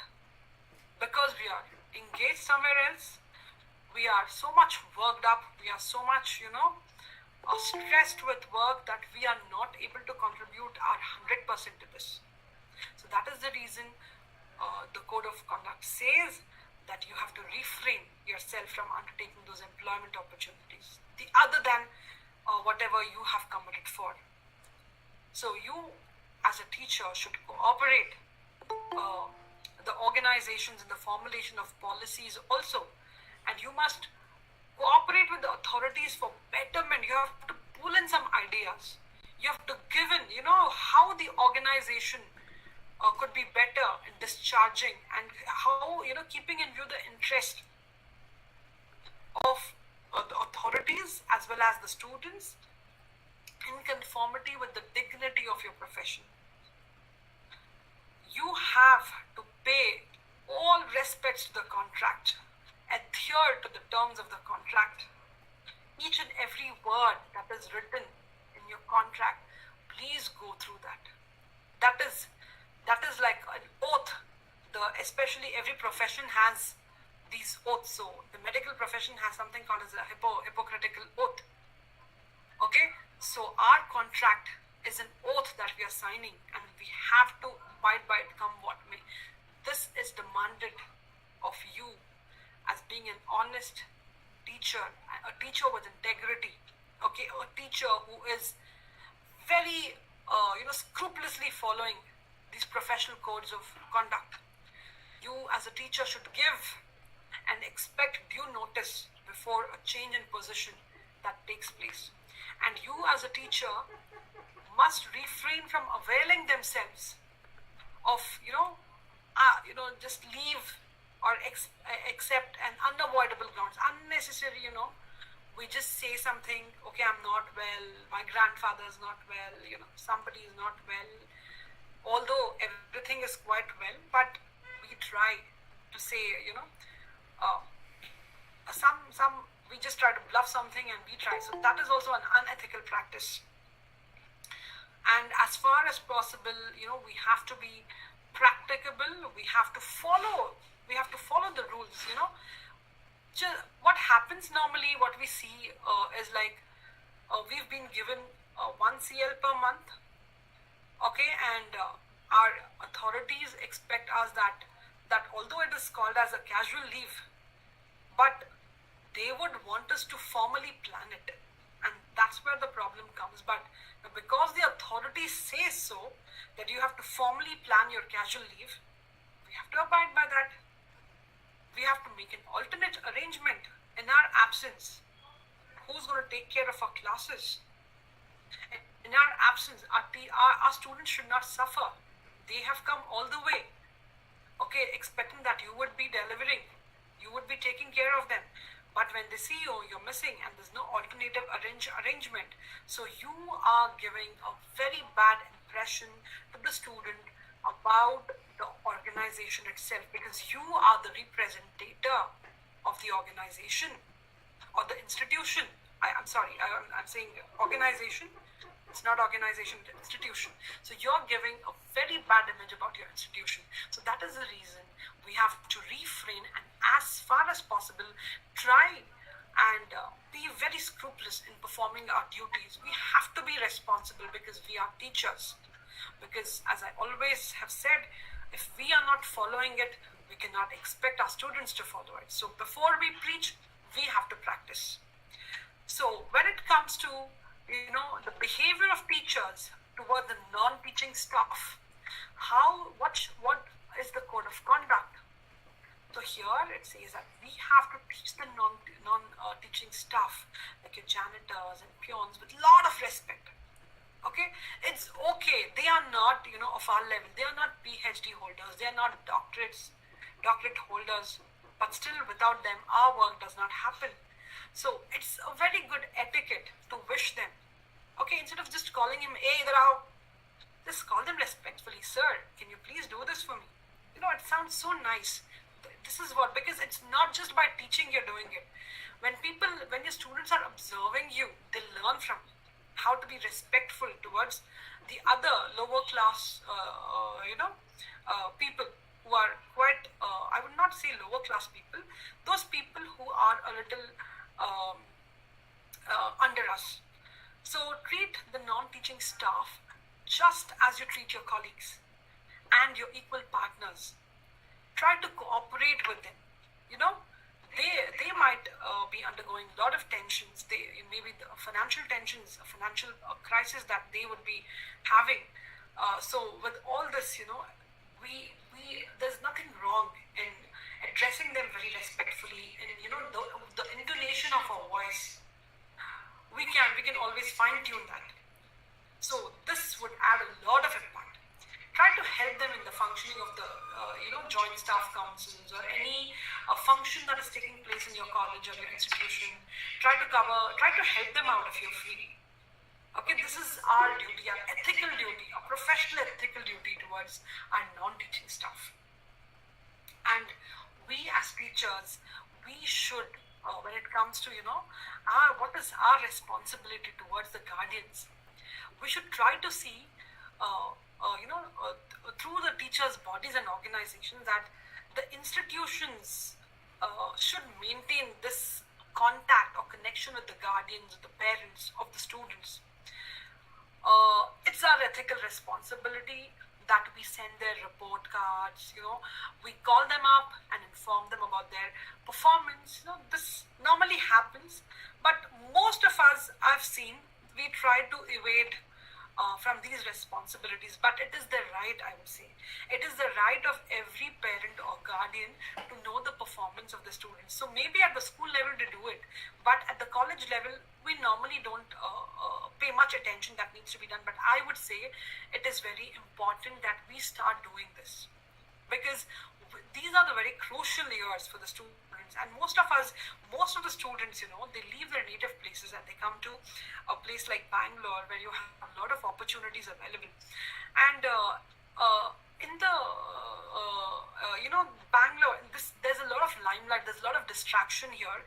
because we are engaged somewhere else, we are so much worked up, we are so much stressed with work that we are not able to contribute our 100% to this. So that is the reason the code of conduct says that you have to refrain yourself from undertaking those employment opportunities, other than whatever you have committed for. So you as a teacher should cooperate the organizations in the formulation of policies also, and you must cooperate with the authorities for betterment. You have to pull in some ideas. You have to give in, how the organization could be better in discharging, and how, keeping in view the interest of the authorities as well as the students in conformity with the dignity of your profession. You have to pay all respects to the contract, adhere to the terms of the contract. Each and every word that is written in your contract, please go through that. That is like an oath. Especially every profession has these oaths. So the medical profession has something called as a Hippocratical oath. Okay, so our contract is an oath that we are signing, and we have to abide by it come what may. This is demanded of you as being an honest teacher, a teacher with integrity, okay, a teacher who is very, scrupulously following these professional codes of conduct. You as a teacher should give and expect due notice before a change in position that takes place. And you as a teacher must refrain from availing themselves of, just leave or accept an unavoidable grounds, unnecessary, we just say something, okay, I'm not well, my grandfather's not well, somebody is not well, although everything is quite well, but we try to say, we just try to bluff something and we try. So that is also an unethical practice. And as far as possible, we have to be practicable. We have to follow the rules. What happens normally, what we see is like we've been given 1 CL per month, okay, and our authorities expect us that although it is called as a casual leave, but they would want us to formally plan it, and that's where the problem comes. But because the authorities say so, that you have to formally plan your casual leave, we have to abide by that. We have to make an alternate arrangement in our absence. Who's going to take care of our classes? In our absence, our students should not suffer. They have come all the way, okay, expecting that you would be delivering, you would be taking care of them. But when they see you, you're missing and there's no alternative arrangement. So you are giving a very bad impression to the student about the organization itself, because you are the representative of the organization or the institution. I'm sorry, I'm saying organization. It's not organization, it's institution. So you're giving a very bad image about your institution. So that is the reason we have to refrain and as far as possible try and be very scrupulous in performing our duties. We have to be responsible because we are teachers. Because as I always have said, if we are not following it, we cannot expect our students to follow it. So before we preach, we have to practice. So when it comes to the behavior of teachers toward the non-teaching staff, what is the code of conduct? So here it says that we have to teach the non-teaching staff, like your janitors and peons, with a lot of respect. Okay, it's okay. They are not, of our level. They are not PhD holders. They are not doctorate holders. But still, without them, our work does not happen. So it's a very good etiquette to wish them. Okay, instead of just calling him, hey, just call them respectfully, sir, can you please do this for me? It sounds so nice. This is because it's not just by teaching you're doing it. When your students are observing you, they learn from you how to be respectful towards the other lower class, people who are quite, I would not say lower class people, those people who are a little under us. So treat the non-teaching staff just as you treat your colleagues and your equal partners. Try to cooperate with them. They might be undergoing a lot of tensions. Maybe the financial tensions, a financial crisis that they would be having. So with all this, there's nothing wrong in addressing them very respectfully, and the intonation of our voice. We can always fine-tune that. So this would add a lot of impact. Try to help them in the functioning of the joint staff councils or any function that is taking place in your college or your institution. Try to help them out if you're free. Okay, this is our duty, our ethical duty, our professional ethical duty towards our non-teaching staff. And we as teachers, we should, when it comes to, what is our responsibility towards the guardians, we should try to see, through the teachers' bodies and organizations, that the institutions should maintain this contact or connection with the guardians, the parents of the students. It's our ethical responsibility that we send their report cards, we call them up and inform them about their performance. This normally happens, but most of us, I've seen, we try to evade from these responsibilities. But it is the right, I would say, it is the right of every parent or guardian to know the performance of the students. So maybe at the school level they do it, but at the college level we normally don't pay much attention. That needs to be done. But I would say it is very important that we start doing this, because these are the very crucial years for the students. And most of the students, they leave their native places and they come to a place like Bangalore, where you have a lot of opportunities available. And in the Bangalore, there's a lot of limelight, there's a lot of distraction here.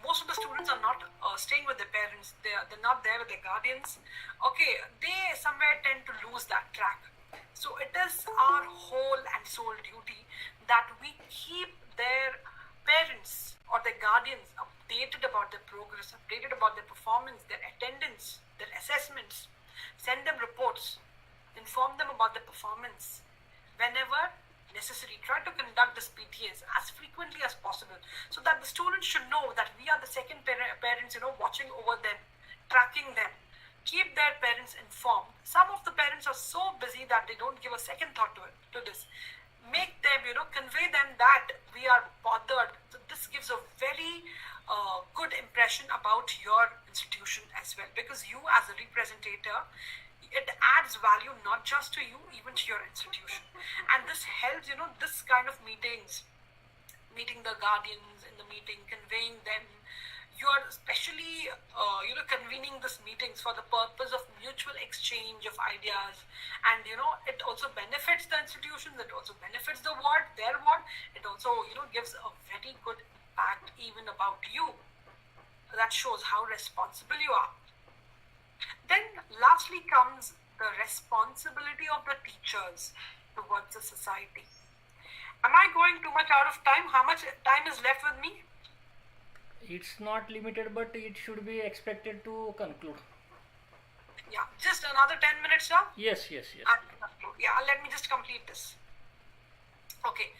Most of the students are not staying with their parents, they're not there with their guardians. Okay, they somewhere tend to lose that track. So it is our whole and sole duty that we keep their parents or their guardians updated about their progress, updated about their performance, their attendance, their assessments, send them reports, inform them about their performance whenever necessary. Try to conduct this PTAs as frequently as possible, so that the students should know that we are the second parents, watching over them, tracking them. Keep their parents informed. Some of the parents are so busy that they don't give a second thought to this. Make them, convey them that we are bothered. So this gives a very good impression about your institution as well, because you as a representative, it adds value not just to you, even to your institution. And this helps, this kind of meetings, meeting the guardians in the meeting, conveying them. You are especially, convening these meetings for the purpose of mutual exchange of ideas. And, it also benefits the institutions, it also benefits the ward, their ward. It also, gives a very good impact even about you. That shows how responsible you are. Then lastly comes the responsibility of the teachers towards the society. Am I going too much out of time? How much time is left with me? It's not limited, but it should be expected to conclude. Yeah, just another 10 minutes now? Yes. Yeah, let me just complete this. Okay,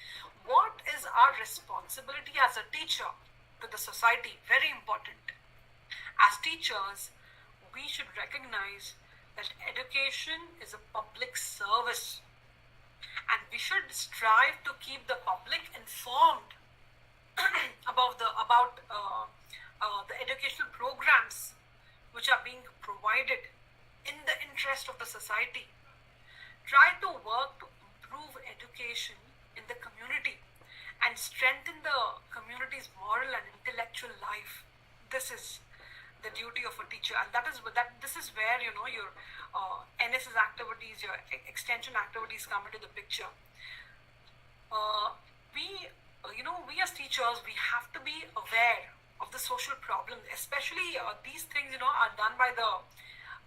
what is our responsibility as a teacher to the society? Very important. As teachers, we should recognize that education is a public service, and we should strive to keep the public informed about the educational programs which are being provided in the interest of the society. Try to work to improve education in the community and strengthen the community's moral and intellectual life. This is the duty of a teacher, and this is where your NSS activities, your extension activities come into the picture. We as teachers, we have to be aware of the social problems, especially these things are done by the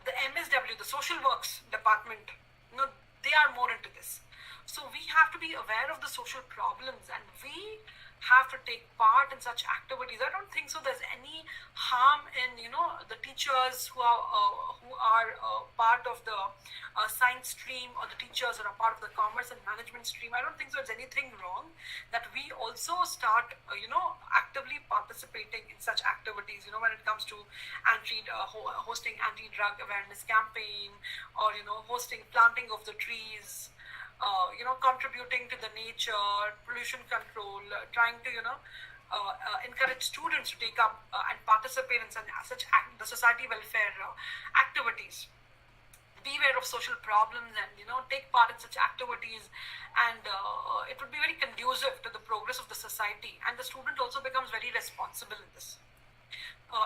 MSW, the social works department. They are more into this. So we have to be aware of the social problems, and we have to take part in such activities. I don't think so there's any harm in the teachers who are part of the science stream, or the teachers who are part of the commerce and management stream. I don't think so there's anything wrong that we also start actively participating in such activities, when it comes to hosting anti-drug awareness campaign, or hosting planting of the trees, contributing to the nature, pollution control, trying to, encourage students to take up and participate in the society welfare activities. Beware of social problems and, take part in such activities, and it would be very conducive to the progress of the society. And the student also becomes very responsible in this,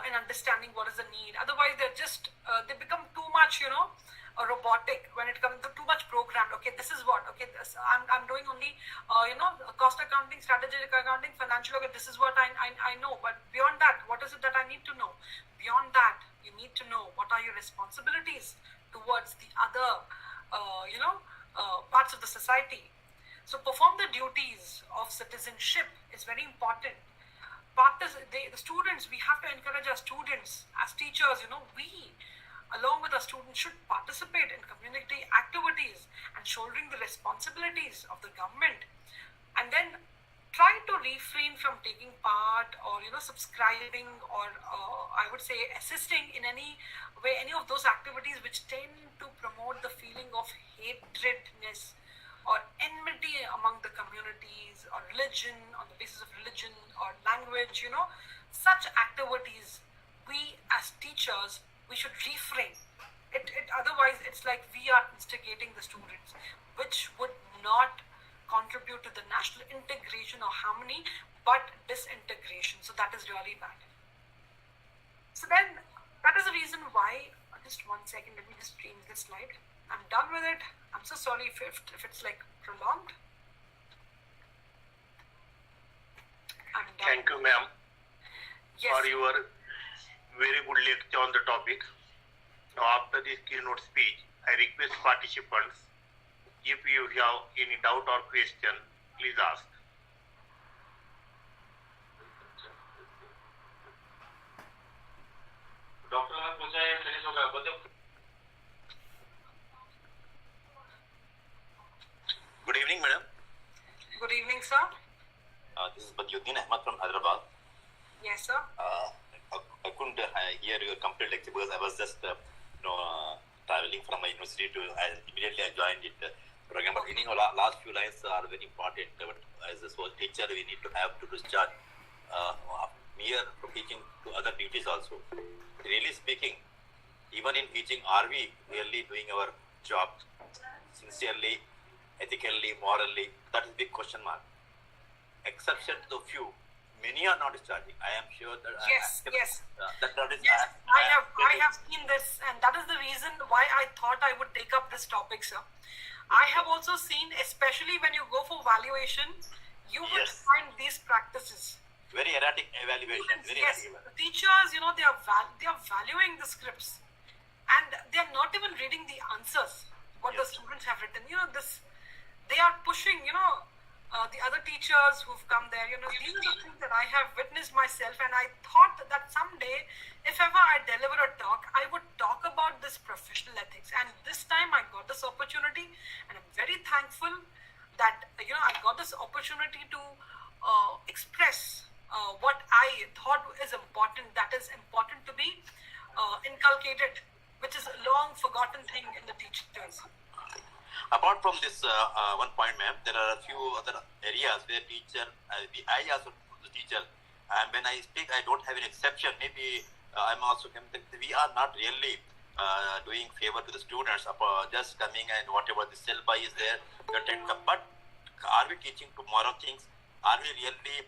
in understanding what is the need. Otherwise, they become too much, robotic when it comes to too much programmed. Okay, this is what, I'm doing only cost accounting, strategic accounting, financial. Okay, this is what I know, but beyond that, what is it that I need to know? Beyond that, you need to know what are your responsibilities towards the other parts of the society. So perform the duties of citizenship is very important. The students, we have to encourage our students as teachers. We, along with our students, should participate in community activities and shouldering the responsibilities of the government. And then try to refrain from taking part or subscribing or I would say assisting in any way any of those activities which tend to promote the feeling of hatredness or enmity among the communities or religion on the basis of religion or language. Such activities, we as teachers, we should refrain it. Otherwise it's like we are instigating the students, which would not contribute to the national integration or harmony, but disintegration. So that is really bad. So then that is the reason why, just 1 second, let me just change this slide. I'm done with it. I'm so sorry if it's like prolonged. I'm done. Thank you, ma'am, Yes. for your very good lecture on the topic. Now, after this keynote speech, I request participants, if you have any doubt or question, please ask. Good evening, madam. Good evening, sir. This is Badruddin Ahmad from Hyderabad. Yes, sir. I couldn't hear your complete lecture because I was just traveling from my university to. Immediately I joined it program. But last few lines are very important. But as a school teacher, we need to have to discharge here from teaching to other duties also. Really speaking, even in teaching, are we really doing our job sincerely, ethically, morally? That is a big question mark. Exception to the few, many are not discharging. I am sure that. Yes. That is. Yes, I have seen this, and that is the reason why I thought I would take up this topic, sir. I have also seen, especially when you go for valuation, you will Yes. find these practices. Very erratic evaluation. Very Yes, erratic evaluation. teachers, they are valuing the scripts, and they are not even reading the answers what the Yes. students have written. They are pushing. The other teachers who've come there. These are the things that I have witnessed myself, and I thought that someday, if ever I deliver a talk, I would talk about this professional ethics. And this time, I got this opportunity, and I'm very thankful that I got this opportunity to express what I thought is important. That is important to be inculcated, which is a long forgotten thing in the teachers. Apart from this one point, ma'am, there are a few other areas where I also the teacher, and when I speak, I don't have an exception. Maybe I'm also we are not really doing favor to the students of just coming and whatever the syllabi is there, but are we teaching to moral things? Are we really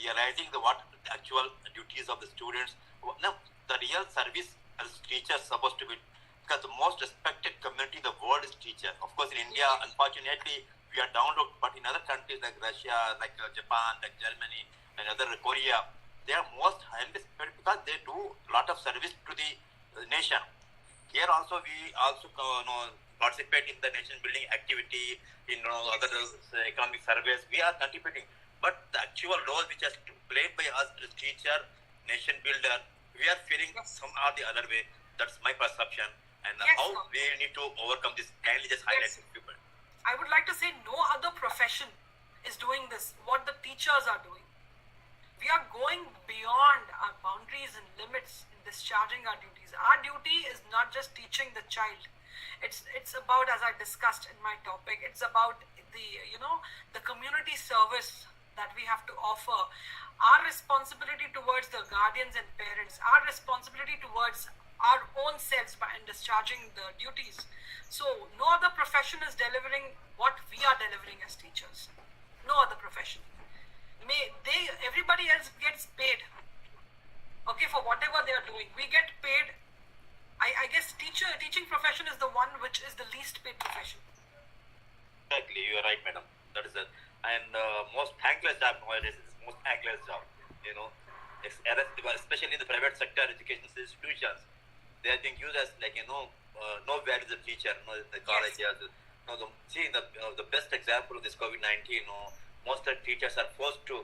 realizing what the actual duties of the students? No, the real service as teachers supposed to be. Because the most respected community in the world is teacher. Of course, in India, unfortunately, we are downloaded. But in other countries like Russia, like Japan, like Germany, and other Korea, they are most highly respected because they do a lot of service to the nation. Here also, we also participate in the nation building activity, in other economic surveys. We are contributing. But the actual role which has played by us as teacher, nation builder, we are feeling some or the other way. That's my perception. And Yes, how sir. we need to overcome this. Kindly just highlight Yes. it, people. I would like to say no other profession is doing this, what the teachers are doing. We are going beyond our boundaries and limits in discharging our duties. Our duty is not just teaching the child. It's about, as I discussed in my topic, it's about the community service that we have to offer. Our responsibility towards the guardians and parents, our responsibility towards our own selves by discharging the duties. So no other profession is delivering what we are delivering as teachers. No other profession. Everybody else gets paid, okay, for whatever they are doing. We get paid. I guess teaching profession is the one which is the least paid profession. Exactly, you are right, madam. That is it. And most thankless job nowadays is most thankless job. Especially in the private sector education institutions, they are being used as no value as a teacher. The colleges. The best example of this COVID-19. Most of the teachers are forced to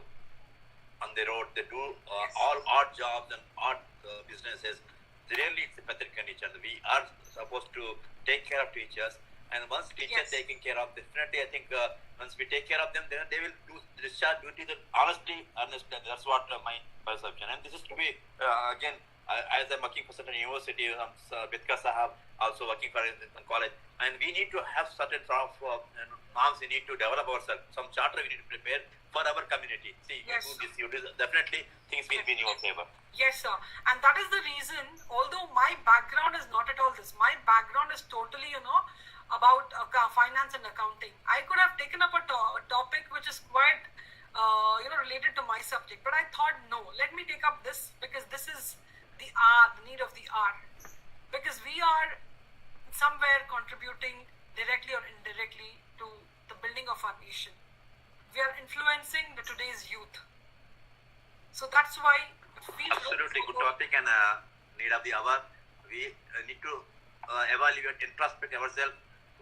on the road. They do all odd jobs and odd businesses. Really, it's a pathetic condition. We are supposed to take care of teachers, And once teacher Yes. taking care of, definitely I think once we take care of them, then they will do discharge duty with honesty. That's what my perception. And this is to be again, as I'm working for certain university, Bitka Sahab also working for in college, and we need to have certain sort of norms. We need to develop ourselves. Some charter we need to prepare for our community. See, Yes. you do this, definitely things will be in your favor. Yes, sir. And that is the reason, although my background is not at all this, my background is totally, about finance and accounting. I could have taken up a topic which is quite, related to my subject. But I thought, no, let me take up this because this is the need of the hour. Because we are somewhere contributing directly or indirectly to the building of our nation. We are influencing the today's youth. So that's why we Absolutely good topic and need of the hour. We need to evaluate, introspect ourselves.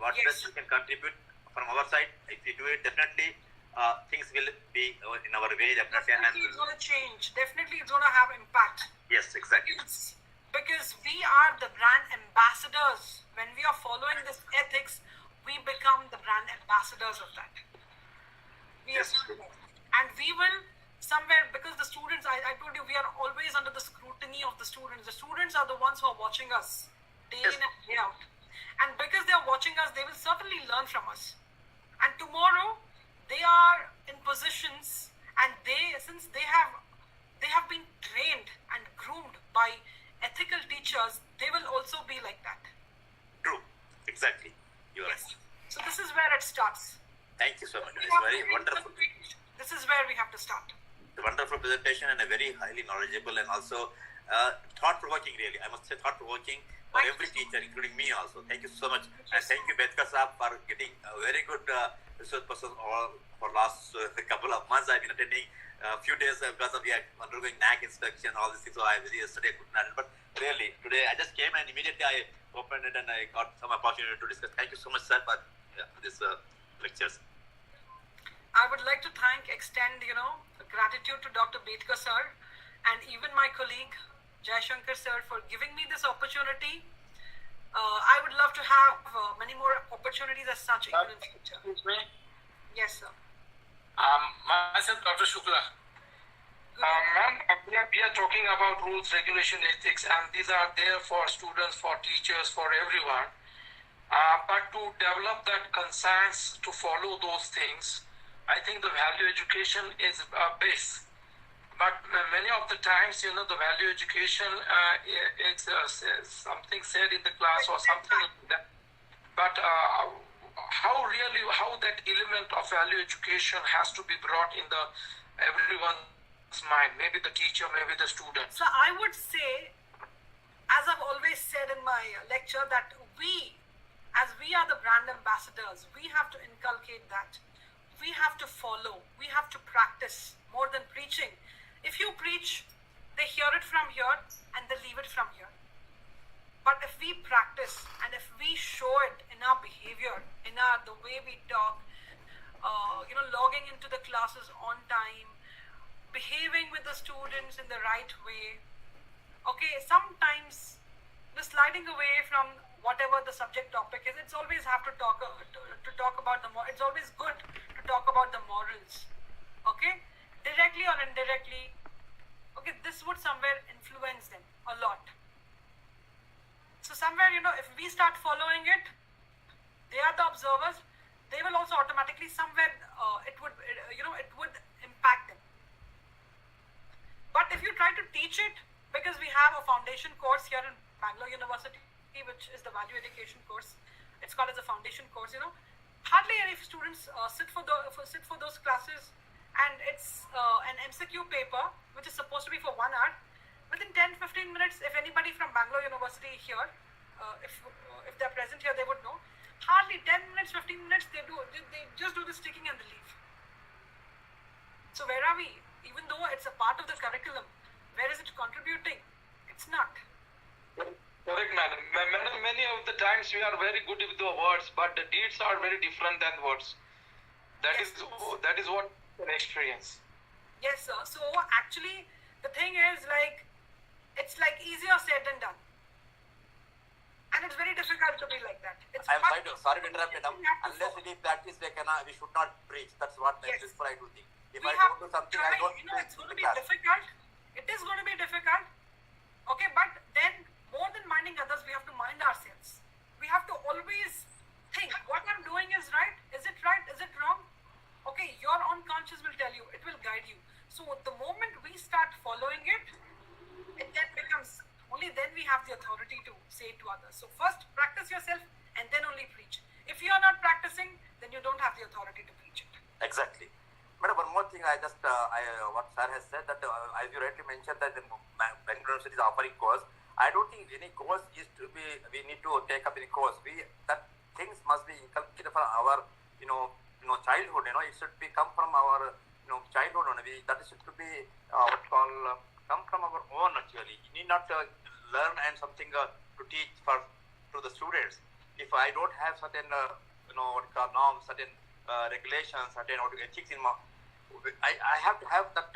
What Yes. best we can contribute from our side. If we do it, definitely things will be in our way. Definitely, Definitely it's going to change. Definitely it's going to have impact. yes, exactly. It's because we are the brand ambassadors. When we are following this ethics, we become the brand ambassadors of that. We Yes. are, and we will somewhere, because the students, I told you, we are always under the scrutiny of the students. The students are the ones who are watching us day Yes. in and day out. And because they are watching us, they will certainly learn from us. And tomorrow, they are in positions, and since they have been trained and groomed by ethical teachers, they will also be like that. True, exactly. You are Yes. right. So this is where it starts. Thank you so much. We It's have very to be wonderful. concentrated. This is where we have to start. A wonderful presentation and a very highly knowledgeable and also thought-provoking, really. I must say thought-provoking for Thank every you. teacher, including me also. Thank you so much. you, And sir. thank you, Betka Saab, for getting a very good resource person for last couple of months. I've been attending a few days because we are undergoing NAC inspection, all these things. So yesterday I couldn't attend. But really, today I just came and immediately I opened it and I got some opportunity to discuss. Thank you so much, sir, for this lectures. I would like to extend, gratitude to Dr. Betkar sir and even my colleague Jai Shankar sir for giving me this opportunity. I would love to have many more opportunities as such even in future. Excuse me. Yes, sir. Myself, Dr. Shukla. Ma'am, we are talking about rules, regulation, ethics, and these are there for students, for teachers, for everyone. But to develop that conscience to follow those things, I think the value education is a base. But many of the times, the value education is something said in the class or something like that. But how that element of value education has to be brought in everyone's mind, maybe the teacher, maybe the student. So I would say, as I've always said in my lecture, that as we are the brand ambassadors, we have to inculcate that. We have to follow. We have to practice more than preaching. If you preach, they hear it from here and they leave it from here. But if we practice and if we show it in our behavior, in the way we talk, logging into the classes on time, behaving with the students in the right way. Okay, sometimes the sliding away from whatever the subject topic is, it's always have to talk about it's always good to talk about the morals. Okay, directly or indirectly. Okay, this would somewhere influence them a lot. So somewhere, if we start following it, they are the observers. They will also automatically somewhere it would impact them. But if you try to teach it, because we have a foundation course here in Bangalore University, which is the value education course, it's called as a foundation course. Hardly any students sit for those classes, and it's an MCQ paper which is supposed to be for 1 hour. Within 10-15 minutes, if anybody from Bangalore University here, if they're present here, they would know. Hardly 10 minutes, 15 minutes, they just do this sticking and they leave. So where are we? Even though it's a part of the curriculum, where is it contributing? It's not. Correct, madam. Madam, many of the times we are very good with the words, but the deeds are very different than words. That Yes. is what an experience. Yes, sir. So actually, the thing is it's easier said than done. And it's very difficult to be like that. I'm sorry to interrupt, madam. Unless we practice, we should not preach. That's what my principle I do think. If I don't do something, I don't preach. It's going to be difficult. It is going to be difficult. Okay, but then more than minding others, we have to mind ourselves. We have to always think, what I'm doing is right. Is it right? Is it wrong? Okay, your unconscious will tell you. It will guide you. So the moment we start following it, it then becomes, only then we have the authority to say it to others. So first practice yourself and then only preach. If you are not practicing, then you don't have the authority to preach it. Exactly. Madam, one more thing, what sir has said, that as you rightly mentioned that the Bangalore University is offering course. I don't think any course is to be, we need to take up any course. That things must be inculcated for our, childhood, it should be come from our, childhood only. That should be, come from our own actually. You need not learn and something to teach to the students. If I don't have certain, norms, certain regulations, certain ethics in my, I have to have that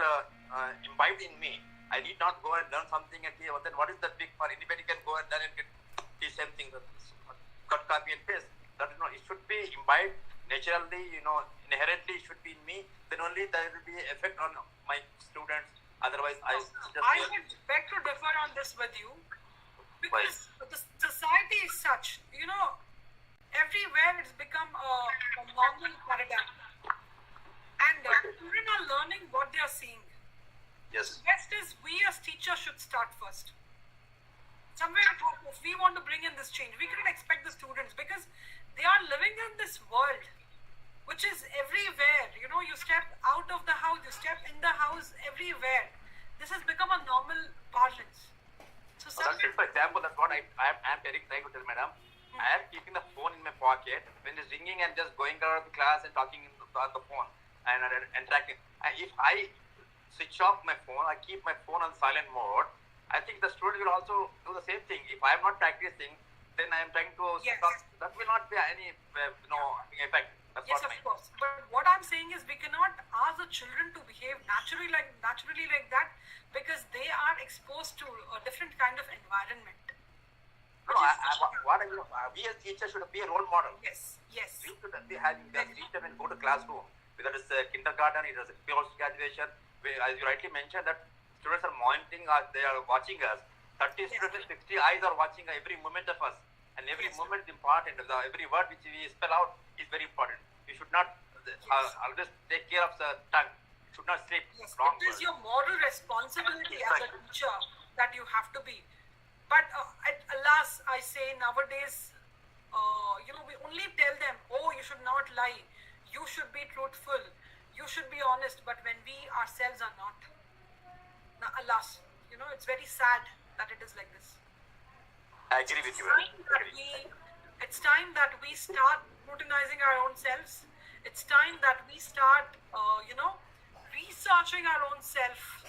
imbibed in me. I need not go and learn something and say, well, then what is the big fun? Anybody can go and learn and get the same thing, cut, copy and paste. That it should be imbibed naturally, inherently it should be in me. Then only there will be effect on my students. Otherwise, I would beg to differ on this with you, because the society is such, everywhere it's become a normal paradigm. And children are learning what they are seeing. Yes. The best is we as teachers should start first. Somewhere if we want to bring in this change, we cannot expect the students, because they are living in this world which is everywhere. You step out of the house, you step in the house, everywhere. This has become a normal parlance. So that's it. For example, that's what I am trying to tell, madam. I am keeping the phone in my pocket. When it's ringing, I'm just going around the class and talking on the phone and interacting. If I switch off my phone, I keep my phone on silent mode, I think the student will also do the same thing. If I am not practicing, then I am trying to stop. That will not be any effect. That's yes, of course. But what I'm saying is, we cannot ask the children to behave naturally like that, because they are exposed to a different kind of environment. We as teachers should be a role model. Yes. We should be having the teacher and go to classroom. Whether it's kindergarten, it is post graduation. As you rightly mentioned, that students are monitoring us, they are watching us. 30 students, 60 eyes are watching every moment of us, and every moment is important. Every word which we spell out is very important. We should not always take care of the tongue. It should not slip wrong. It is your moral responsibility as a teacher that you have to be. But alas, I say nowadays, we only tell them, you should not lie, you should be truthful, you should be honest, but when we ourselves are not. Now, alas, it's very sad that it is like this. I agree with you. It's time that we start routinizing our own selves. It's time that we start, researching our own self.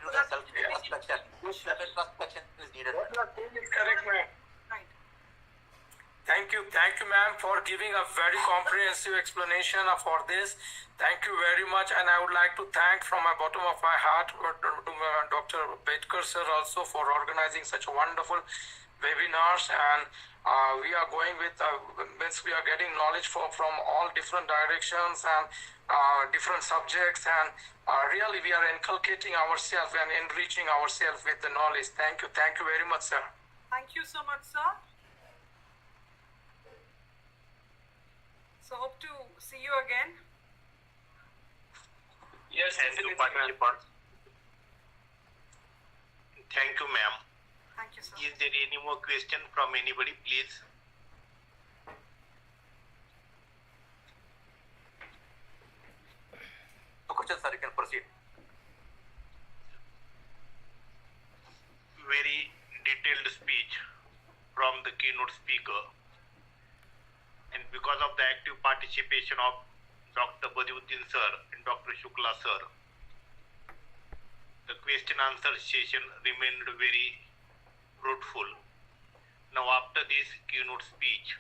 Self-introspection is needed. What you are saying is correct, ma'am. Right. Thank you, ma'am, for giving a very comprehensive explanation for this. Thank you very much, and I would like to thank from my bottom of my heart Dr. Bedkar sir also for organizing such wonderful webinars, and we are going with we are getting knowledge from all different directions and different subjects, and really we are inculcating ourselves and enriching ourselves with the knowledge. Thank you very much, sir. Thank you so much, sir. So hope to see you again. Yes, Thank you, participants. Thank you, ma'am. Thank you, sir. Is there any more question from anybody, please? No question, sir. You can proceed. Very detailed speech from the keynote speaker, and because of the active participation of Dr. Badiuddin sir and Dr. Shukla sir, the question answer session remained very fruitful. Now, after this keynote speech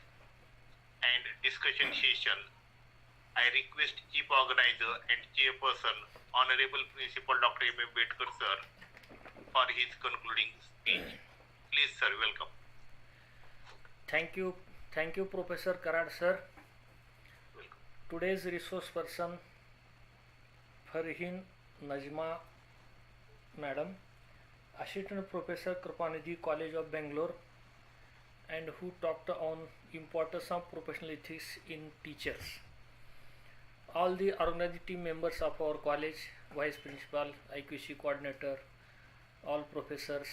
and discussion session, I request Chief Organizer and Chairperson, Honorable Principal Dr. M. Bedkar sir, for his concluding speech. Please, sir, welcome. Thank you, Professor Karad sir. Welcome. Today's resource person, Farheen Najma Madam, Assistant Professor, Krupanidhi College of Bangalore, and who talked on importance of professional ethics in teachers. All the organizing team members of our college, Vice Principal, IQC Coordinator, all professors,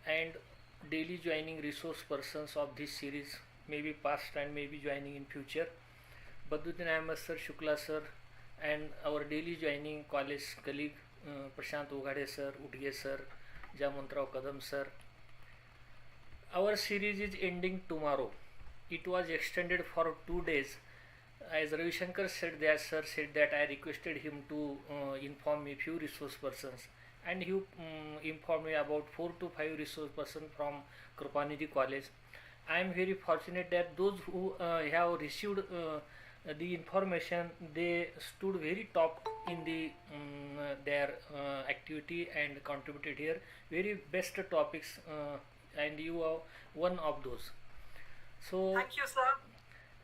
and daily joining resource persons of this series, maybe past and maybe joining in future, Badruddin Ahmed sir, Shukla sir, and our daily joining college colleague Prashant Ugade sir, Utge sir, Jamantrao Kadam sir. Our series is ending tomorrow. It was extended for 2 days. As Ravi Shankar said that, sir said that I requested him to inform me few resource persons, and he informed me about 4 to 5 resource persons from Krupanidhi College. I am very fortunate that those who have received the information, they stood very top in the their activity and contributed here very best topics, and you are one of those. So Thank you, sir.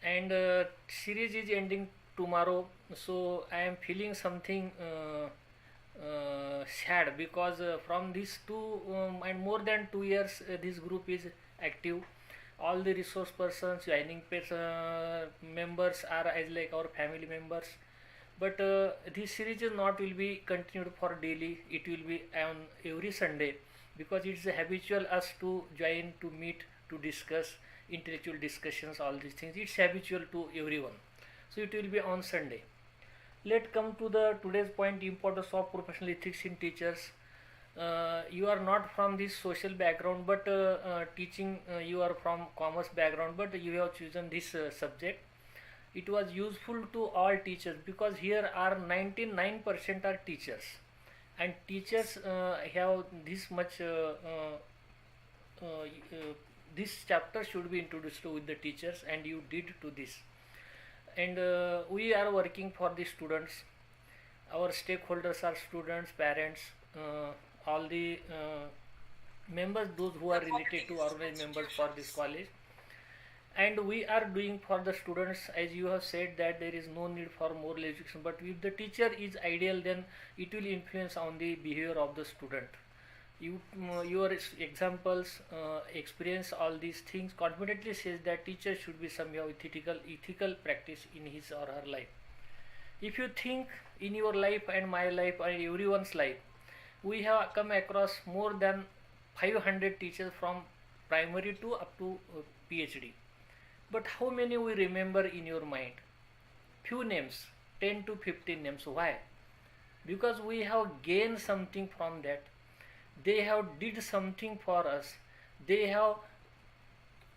and series is ending tomorrow, so I am feeling something sad, because from these 2 and more than 2 years this group is active. All the resource persons, joining members are as like our family members, but this series is not will be continued for daily. It will be on every Sunday, because it's habitual us to join, to meet, to discuss intellectual discussions, all these things. It's habitual to everyone, so it will be on Sunday. Let's come to the today's point, importance of professional ethics in teachers. You are not from this social background, but teaching, you are from commerce background, but you have chosen this subject. It was useful to all teachers, because here are 99% are teachers, and teachers have this much this chapter should be introduced with the teachers, and you did to this. And we are working for the students. Our stakeholders are students, parents, all the members, those who are related to organized members for this college. And we are doing for the students, as you have said that there is no need for moral education, but if the teacher is ideal, then it will influence on the behavior of the student. Your examples, experience, all these things confidently says that teacher should be somehow ethical practice in his or her life. If you think in your life and my life and everyone's life, we have come across more than 500 teachers from primary to up to PhD. But how many we remember in your mind? Few names, 10 to 15 names. Why? Because we have gained something from that. They have did something for us. They have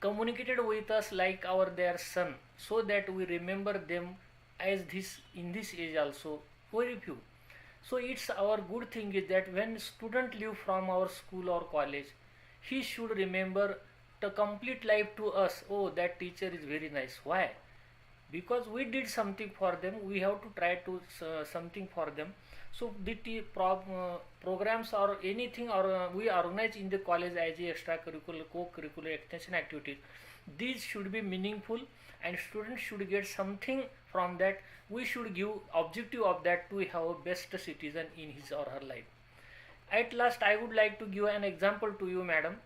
communicated with us like their son, so that we remember them as this in this age also. Very few. So it's our good thing is that when student leave from our school or college, he should remember the complete life to us. Oh, that teacher is very nice. Why? Because we did something for them. We have to try to something for them. So the programs or anything we organize in the college as a extracurricular, co-curricular extension activities, these should be meaningful, and students should get something from that. We should give objective of that to have a best citizen in his or her life. At last, I would like to give an example to you, madam.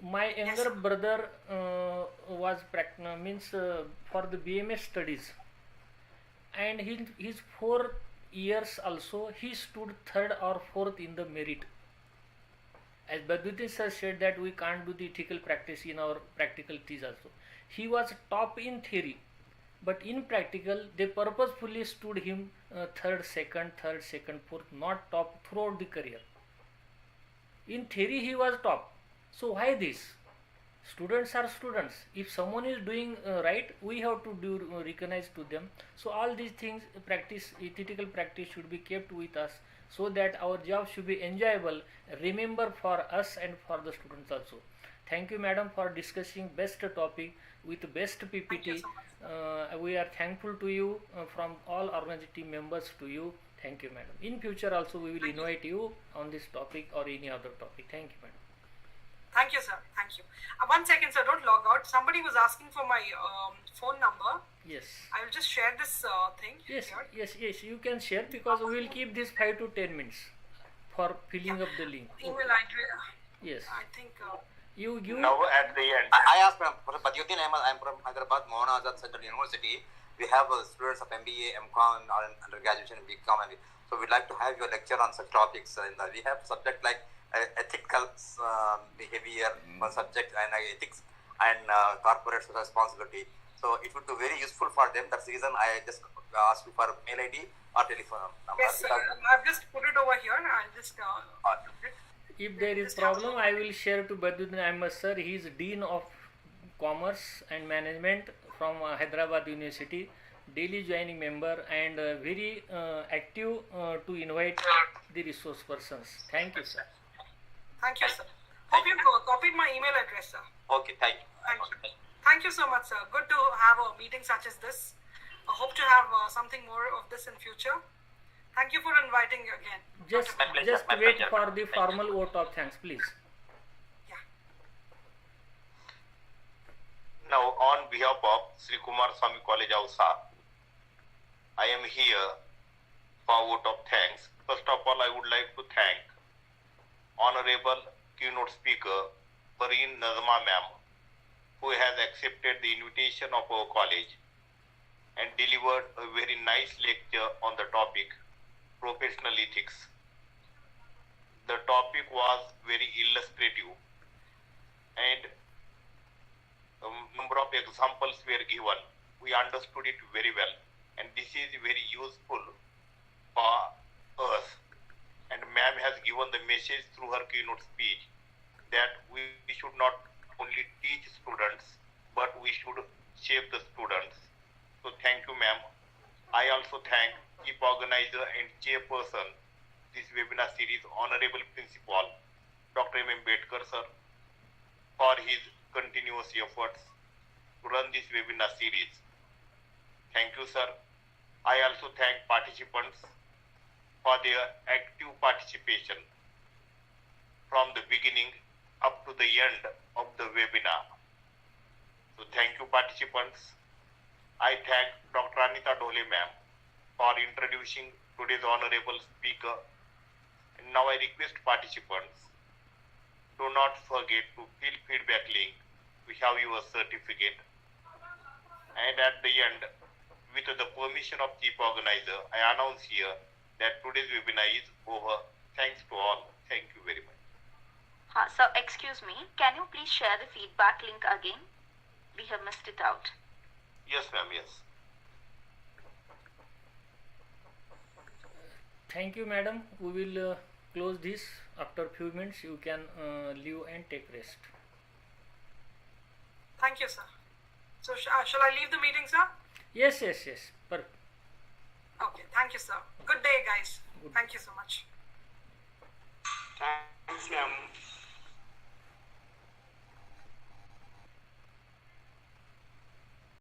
My younger brother was for the BMS studies, and his 4 years also he stood 3rd or 4th in the merit. As Badruddin sir said that we can't do the ethical practice in our practical teas also. He was top in theory, but in practical they purposefully stood him 3rd, 2nd, 4th, not top throughout the career. In theory he was top. So why this? Students are students. If someone is doing right, we have to recognize to them. So all these things, ethical practice should be kept with us, so that our job should be enjoyable, remember for us and for the students also. Thank you, madam, for discussing best topic with best PPT. We are thankful to you from all organizing team members to you. Thank you, madam. In future also we will invite you on this topic or any other topic. Thank you, madam. Thank you, sir. Thank you. 1 second, sir. Don't log out. Somebody was asking for my phone number. Yes. I will just share this thing Yes, here. yes, you can share, because we will keep this 5 to 10 minutes for filling up the link. Email address. Yes. I think. You Now at the end, I asked Professor Badiuddin Ahmed. I'm from Hyderabad, Mohana Azad Central University. We have students of MBA, MCom, or undergraduation, BCom, and so we'd like to have your lecture on such topics. We have subject like ethical behavior, one subject, and ethics and corporate social responsibility. So it would be very useful for them. That's the reason I just asked you for mail ID or telephone number. Yes, sir. I've just put it over here. I'll just. If there is problem, I will share to Badiuddin Ahmed sir. He is Dean of Commerce and Management from Hyderabad University, daily joining member, and very active to invite the resource persons. Thank you, sir. Thank you, sir. Hope you copied my email address, sir. Okay, thank you. Thank you. Thank you so much, sir. Good to have a meeting such as this. I hope to have something more of this in future. Thank you for inviting again. Just wait for the formal vote of thanks, please. Yeah. now on behalf of Shri Kumarswami College Ausa, I am here for vote of thanks. First of all, I would like to thank Honorable Keynote Speaker Farheen Najma.B, who has accepted the invitation of our college and delivered a very nice lecture on the topic professional ethics. The topic was very illustrative and a number of examples were given. We understood it very well, and this is very useful for us. And ma'am has given the message through her keynote speech that we should not only teach students, but we should shape the students. So thank you, ma'am. I also thank chief organizer and chairperson this webinar series, Honorable Principal Dr. M. Bedkar sir, for his continuous efforts to run this webinar series. Thank you, sir. I also thank participants for their active participation from the beginning up to the end of the webinar. So thank you, participants. I thank Dr. Anita Dole ma'am for introducing today's honorable speaker. And now I request participants, do not forget to fill feedback link. We have your certificate. And at the end, with the permission of chief organizer, I announce here that today's webinar is over. Thanks to all. Thank you very much. Sir, excuse me. Can you please share the feedback link again? We have missed it out. Yes, ma'am. Yes. Thank you, madam. We will close this after few minutes. You can leave and take rest. Thank you, sir. So shall I leave the meeting, sir? Yes. Perfect. Okay. Thank you, sir. Good day, guys. Thank you so much. Thank